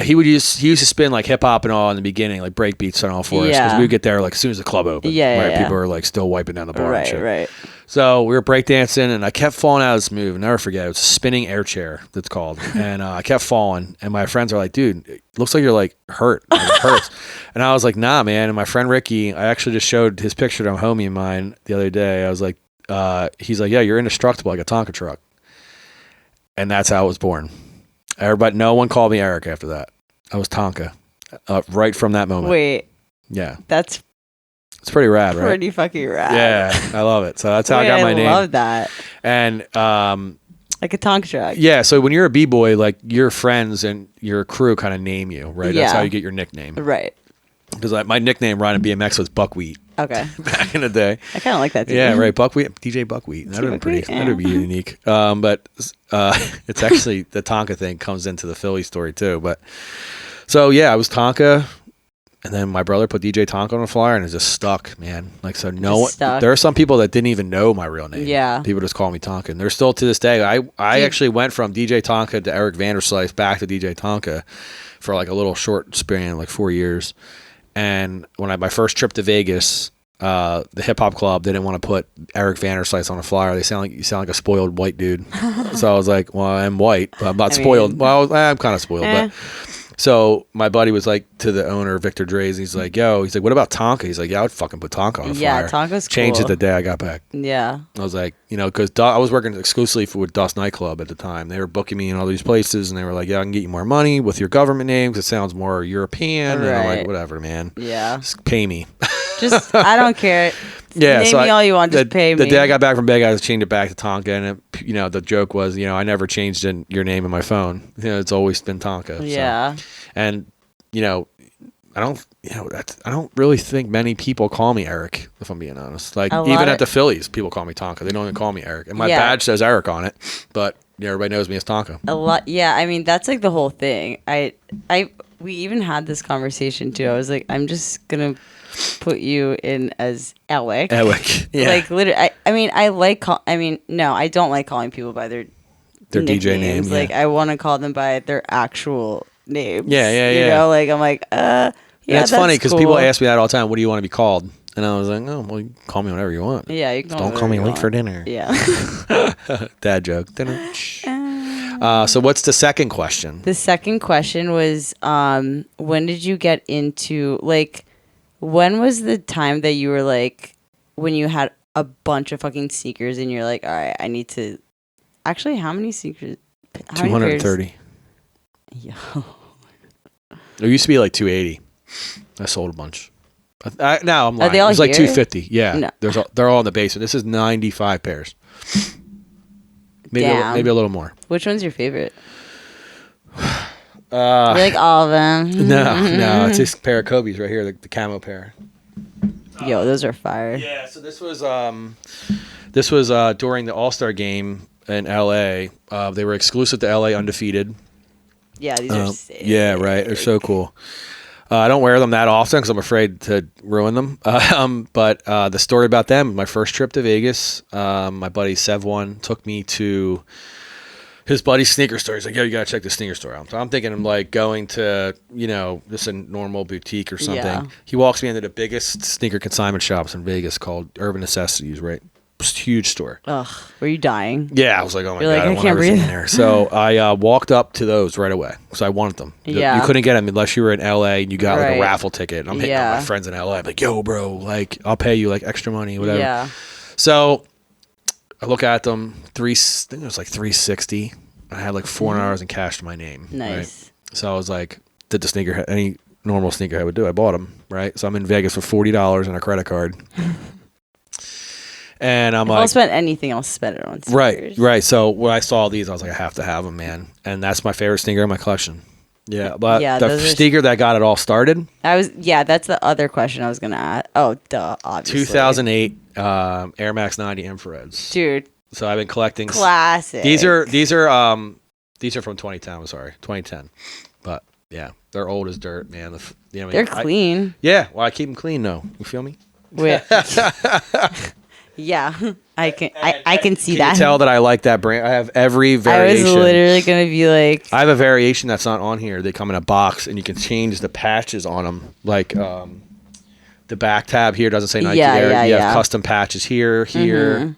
he used to spin like hip hop and all in the beginning, like break beats and all for us, because we would get there like as soon as the club opened. Right. People were like still wiping down the bar. Right. And shit. Right. So we were breakdancing, and I kept falling out of this move. I'll never forget. It was a spinning air chair, that's called. And I kept falling, and my friends are like, "Dude, it looks like you're like hurt. Like, it hurts." And I was like, "Nah, man." And my friend Ricky, I actually just showed his picture to a homie of mine the other day. I was like, he's like, "Yeah, you're indestructible like a Tonka truck." And that's how it was born. No one called me Eric after that. I was Tonka, right from that moment. Wait. Yeah. It's pretty rad, right? Pretty fucking rad. Yeah, I love it. So that's how I got my name. I love that. And like a Tonka truck. Yeah, so when you're a b-boy, like your friends and your crew kind of name you, right? Yeah. That's how you get your nickname. Right. Because my nickname riding BMX was Buckwheat. Okay. Back in the day. I kind of like that too. Yeah, right. Buckwheat, DJ Buckwheat. That would be that'd be unique. But it's actually the Tonka thing comes into the Philly story too. But so yeah, I was Tonka. And then my brother put DJ Tonka on the flyer, and it just stuck, man. Like, so there are some people that didn't even know my real name. Yeah. People just call me Tonka. And they're still to this day. I actually went from DJ Tonka to Eric Vanderslice back to DJ Tonka for like a little short span, like 4 years. And when my first trip to Vegas, the hip hop club, they didn't want to put Eric Vanderslice on a flyer. You sound like a spoiled white dude. So I was like, well, I'm white, but I'm not spoiled. Well, I'm kind of spoiled, but. So my buddy was like to the owner, Victor Dre's, and he's like, what about Tonka? He's like, yeah, I would fucking put Tonka on a flyer. Yeah, Tonka's cool. Changed it the day I got back. Yeah. I was like, because I was working exclusively with Dust Nightclub at the time. They were booking me in all these places, and they were like, yeah, I can get you more money with your government name because it sounds more European. Right. And I'm like, whatever, man. Yeah. Just pay me. I don't care. Yeah, name me all you want, just pay me. The day I got back from Vegas, I changed it back to Tonka, and the joke was, I never changed your name in my phone. It's always been Tonka. Yeah. So. And I don't really think many people call me Eric, if I'm being honest. Like even at the Phillies, people call me Tonka. They don't even call me Eric. And my badge says Eric on it, but everybody knows me as Tonka. A lot. Yeah, I mean, that's like the whole thing. We even had this conversation too. I was like, I'm just gonna put you in as Alec. Alec. Yeah. Like literally, no, I don't like calling people by their DJ name. Yeah. Like I want to call them by their actual names. Yeah. You know, like I'm like, yeah, it's funny because people ask me that all the time. What do you want to be called? And I was like, oh, well, you can call me whatever you want. Yeah, you can don't call me late for dinner. Yeah. Dad joke. Dinner. So what's the second question? The second question was, when did you get into, like, when was the time that you were like, when you had a bunch of fucking sneakers and you're like, all right, I need to. Actually, how many sneakers? 230. Yo. There used to be like 280. I sold a bunch. Now I'm lying. Are they all It's like here? 250. Yeah. No. They're all in the basement. This is 95 pairs. Maybe a little more. Which one's your favorite? You like all of them? No. It's this pair of Kobe's right here, the camo pair. Yo, those are fire. Yeah. So this was during the All-Star game in LA. They were exclusive to LA, undefeated. Yeah, these are sick. Yeah, right. They're so cool. I don't wear them that often because I'm afraid to ruin them. But the story about them, my first trip to Vegas, my buddy Sev1 took me to his buddy's sneaker store. He's like, yo, you got to check the sneaker store out. So I'm thinking I'm like going to, just a normal boutique or something. Yeah. He walks me into the biggest sneaker consignment shops in Vegas called Urban Necessities, right? Huge store. Ugh, were you dying? Yeah, I was like, oh my God, I can't breathe in there. So I walked up to those right away because I wanted them. Yeah. You couldn't get them unless you were in LA and you got like a raffle ticket. And I'm hitting up my friends in LA. I'm like, yo, bro, like I'll pay you like extra money, whatever. Yeah. So I look at them. I think it was like $360. I had like $400 in cash to my name. Nice. Right? So I was like, did the sneakerhead any normal sneakerhead would do? I bought them. Right. So I'm in Vegas for $40 and a credit card. And I'm like, I'll spend anything, I'll spend it on sneakers. Right. So when I saw these, I was like, I have to have them, man. And that's my favorite sneaker in my collection. Yeah, but the sneaker that got it all started. That's the other question I was gonna ask. Oh, duh, obviously. 2008 Air Max 90 infrareds. Dude. So I've been collecting. Classic. These are from 2010. I'm sorry, 2010. But yeah, they're old as dirt, man. They're clean. Yeah, well, I keep them clean though. You feel me? Wait. Yeah, I can see that. Can you tell that I like that brand? I have every variation. I was literally gonna be like, I have a variation that's not on here. They come in a box, and you can change the patches on them. Like the back tab here doesn't say Nike Air. You have custom patches here. It's crazy.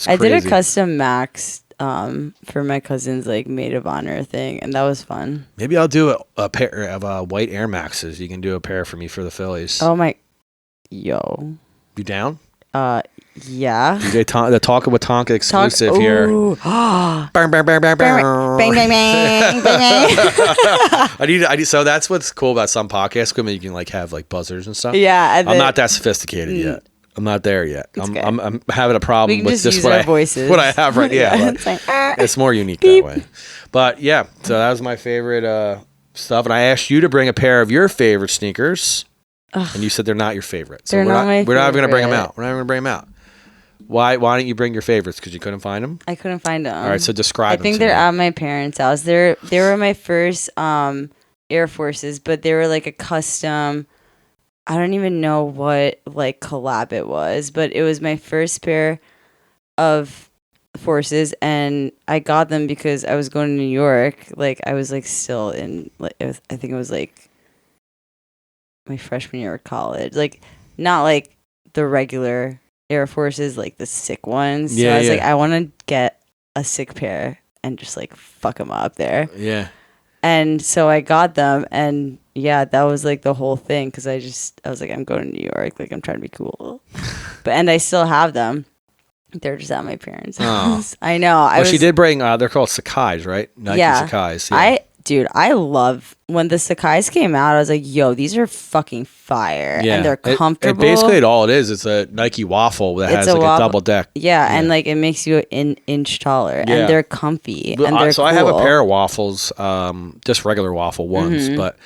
I did a custom Max for my cousin's like maid of honor thing, and that was fun. Maybe I'll do a pair of white Air Maxes. You can do a pair for me for the Phillies. Oh my, yo, you down? Yeah. The Talkin with Tonka exclusive here. Bang, bang, bang, bang, bang. Bang, bang, bang, bang. So that's what's cool about some podcast equipment. You can like have like buzzers and stuff. Yeah. I'm not that sophisticated yet. I'm not there yet. I'm having a problem with just voices. What I have right now. Yeah, it's more unique that way. But yeah, so that was my favorite stuff. And I asked you to bring a pair of your favorite sneakers. Ugh. And you said they're not your favorite. So we're not going to bring them out. We're not going to bring them out. Why didn't you bring your favorites? Because you couldn't find them? I couldn't find them. All right, so describe them. I think they're at my parents' house. They were my first Air Forces, but they were like a custom. I don't even know what like collab it was, but it was my first pair of Forces, and I got them because I was going to New York. Like I was like still in. Like I think it was like my freshman year of college, like not like the regular Air Forces, like the sick ones. So I was like, I want to get a sick pair and just like fuck them up there. Yeah. And so I got them, and that was like the whole thing because I was like, I'm going to New York, like I'm trying to be cool, and I still have them. They're just at my parents' house. I know. She did bring. They're called Sakai's, right? Nike Sakai's. Yeah. I love when the Sakai's came out. I was like, yo, these are fucking fire. Yeah. And they're comfortable. Basically, all it is, it's a Nike waffle that has like a double deck. Yeah, and like it makes you an inch taller. Yeah. And they're comfy. And they're cool. I have a pair of waffles, just regular waffle ones. Mm-hmm. But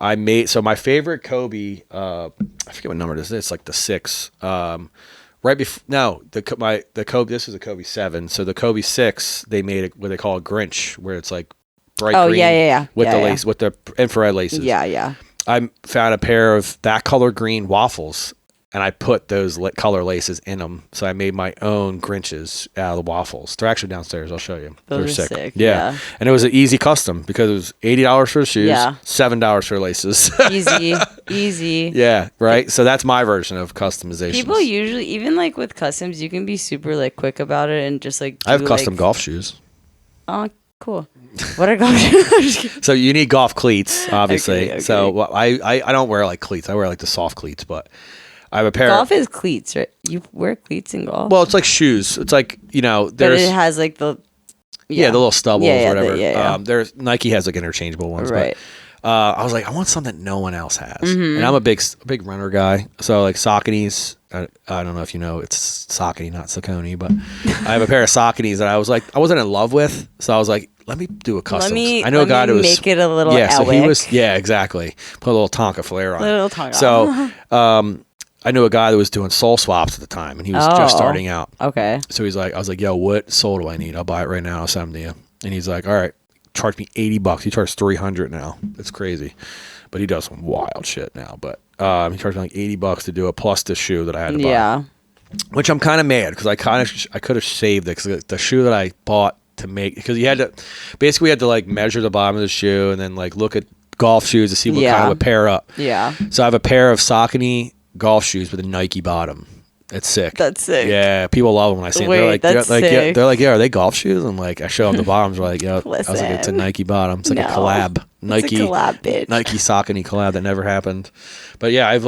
I made so my favorite Kobe. I forget what number it is. It's like the 6. Right before the Kobe. This is a Kobe 7. So the Kobe 6, they made what they call a Grinch, where it's like bright green. With the lace, with the infrared laces. Yeah. I found a pair of that color green waffles, and I put those color laces in them. So I made my own Grinches out of the waffles. They're actually downstairs. I'll show you. Those are sick. Yeah. And it was an easy custom because it was $80 for the shoes, $7 for laces. Easy. Yeah, right? So that's my version of customization. People usually, even like with customs, you can be super like quick about it and just like I have custom golf shoes. Oh, cool. What are golf shoes? So you need golf cleats, obviously. Okay. So I don't wear like cleats. I wear like the soft cleats, but I have a pair. Golf is cleats, right? You wear cleats in golf? Well, it's like shoes. It's like, there's... But it has like the... Yeah, the little stubbles or whatever. Yeah. There's Nike has like interchangeable ones. Right. But I was like, I want something that no one else has. And I'm a big runner guy. So like Sauconys, I don't know if you know, it's Saucony, not Saucony, but I have a pair of Sauconys that I was like, I wasn't in love with. So I was like, let me do a custom. I know a guy who was... make it a little so he was... Yeah, exactly. Put a little Tonka flare on it. So... I knew a guy that was doing sole swaps at the time, and he was just starting out. Okay. So I was like, yo, what sole do I need? I'll buy it right now. I'll send them to you. And he's like, all right, charge me $80. He charges $300 now. It's crazy. But he does some wild shit now. But he charged me like $80 to do it, plus the shoe that I had to buy. Yeah. Which I'm kind of mad, because I could have saved it, because the shoe that I bought to make, because we had to like measure the bottom of the shoe and then like look at golf shoes to see what kind of would pair up. Yeah. So I have a pair of Saucony golf shoes with a Nike bottom. It's sick. That's sick. Yeah, people love them when I see them. Wait, they're like, yeah, are they golf shoes? I'm like, I show them the bottoms. They're like, yeah. I was like, it's a Nike bottom. It's like a collab. Nike, it's a collab, bitch. Nike Saucony collab that never happened. But yeah, I'm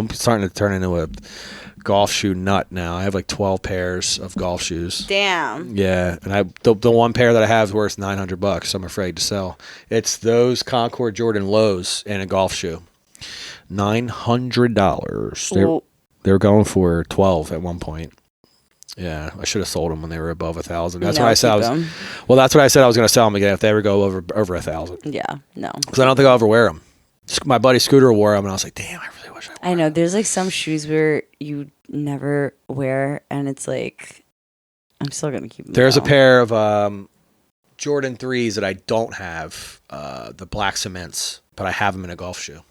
starting to turn into a golf shoe nut now. I have like 12 pairs of golf shoes. Damn. Yeah, and the one pair that I have is worth $900. So I'm afraid to sell. It's those Concord Jordan lows and a golf shoe. $900. They were going for 12 at one point. Yeah, I should have sold them when they were above 1,000. That's what I said. That's what I said I was going to sell them again if they ever go over 1,000. Yeah, no. Because I don't think I'll ever wear them. My buddy Scooter wore them, and I was like, damn, I really wish I wore them. I know. There's like some shoes where you never wear, and it's like, I'm still going to keep them. There's a pair of Jordan 3s that I don't have, the black cements, but I have them in a golf shoe.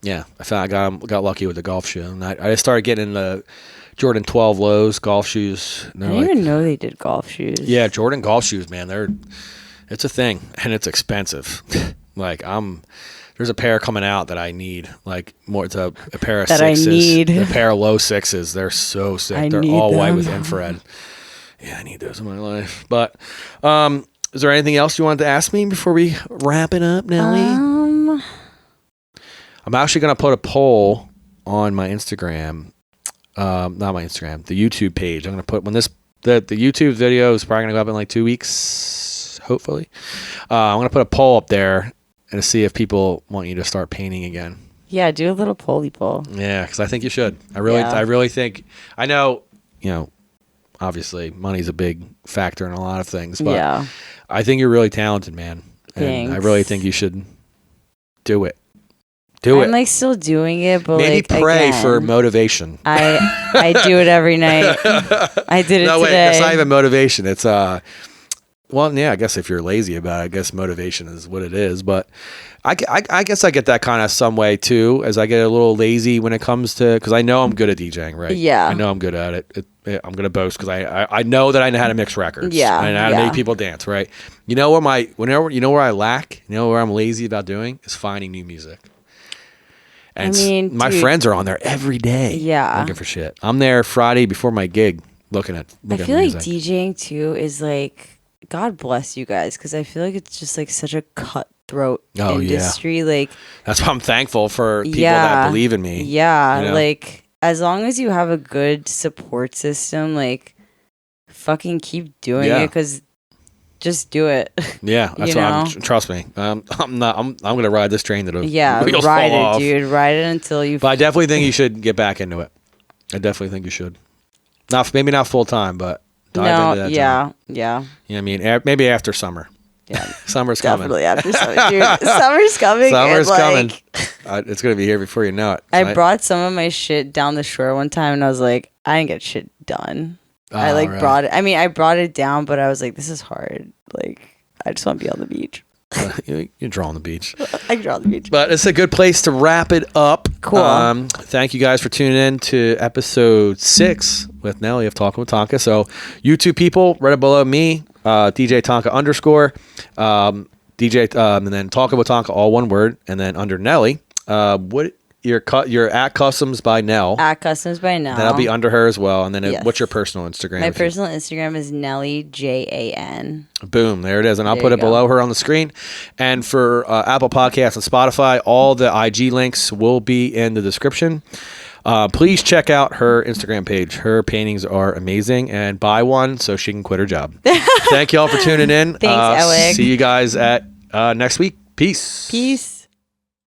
Yeah, I got lucky with the golf shoe, and I just started getting the Jordan 12 lows golf shoes. I didn't even know they did golf shoes. Yeah, Jordan golf shoes, man. It's a thing, and it's expensive. Like there's a pair coming out that I need. Like more, it's a pair of that sixes. I need. A pair of low 6s. They're so sick. They're all white with infrared. Yeah, I need those in my life. But is there anything else you wanted to ask me before we wrap it up, Nelly? I'm actually going to put a poll on my Instagram, not my Instagram, the YouTube page. I'm going to put the YouTube video is probably going to go up in like 2 weeks, hopefully. I'm going to put a poll up there and see if people want you to start painting again. Yeah, do a little polly poll. Yeah, because I think you should. I really think. I know, obviously money's a big factor in a lot of things, but I think you're really talented, man. And I really think you should do it. I'm like still doing it, but maybe like, pray again, for motivation. I do it every night. I did it today. No, wait, that's not even motivation. It's I guess if you're lazy about it, I guess motivation is what it is. But I guess I get that kind of some way too, as I get a little lazy when it comes to, because I know I'm good at DJing, right? Yeah, I know I'm good at it. I'm gonna boast because I know that I know how to mix records. Yeah, I know how to make people dance, right? You know where I lack, where I'm lazy about doing is finding new music. And my friends are on there every day. Yeah. Looking for shit. I'm there Friday before my gig looking at music. I feel like DJing too is like, God bless you guys, because I feel like it's just like such a cutthroat industry. Yeah. Like, that's why I'm thankful for people that believe in me. Yeah. Like, as long as you have a good support system, like, fucking keep doing it, because just do it. Yeah, that's trust me. I'm gonna ride this train to the wheels ride fall it, off. dude. Ride it until you. But I definitely think you should get back into it. I definitely think you should. Maybe not full time, but dive into that. Yeah. You know what I mean? Maybe after summer. Yeah. Summer's Definitely coming. after summer. Dude, summer's coming. Summer's and, coming. It's gonna be here before you know it. I brought some of my shit down the shore one time, and I was like, I didn't get shit done. I really? brought it. I mean, I brought it down, but I was like, this is hard. Like, I just want to be on the beach. You're drawing the beach. I can draw on the beach. But it's a good place to wrap it up. Cool. Thank you guys for tuning in to episode 6 with Nelly of Talkin with Tonka. So you two people right below me, DJ Tonka _ DJ and then Talkin with Tonka, all one word, and then under Nelly, what your at Customs by Nell. At Customs by Nell. That'll be under her as well. And then Yes. what's your personal Instagram? My personal Instagram is Nelly Jan. Boom, there it is. And I'll There put you it go. below her on the screen. And for Apple Podcasts and Spotify, all the IG links will be in the description. Please check out her Instagram page. Her paintings are amazing, and buy one so she can quit her job. Thank you all for tuning in. Thanks, Alec. See you guys at next week. Peace. Peace.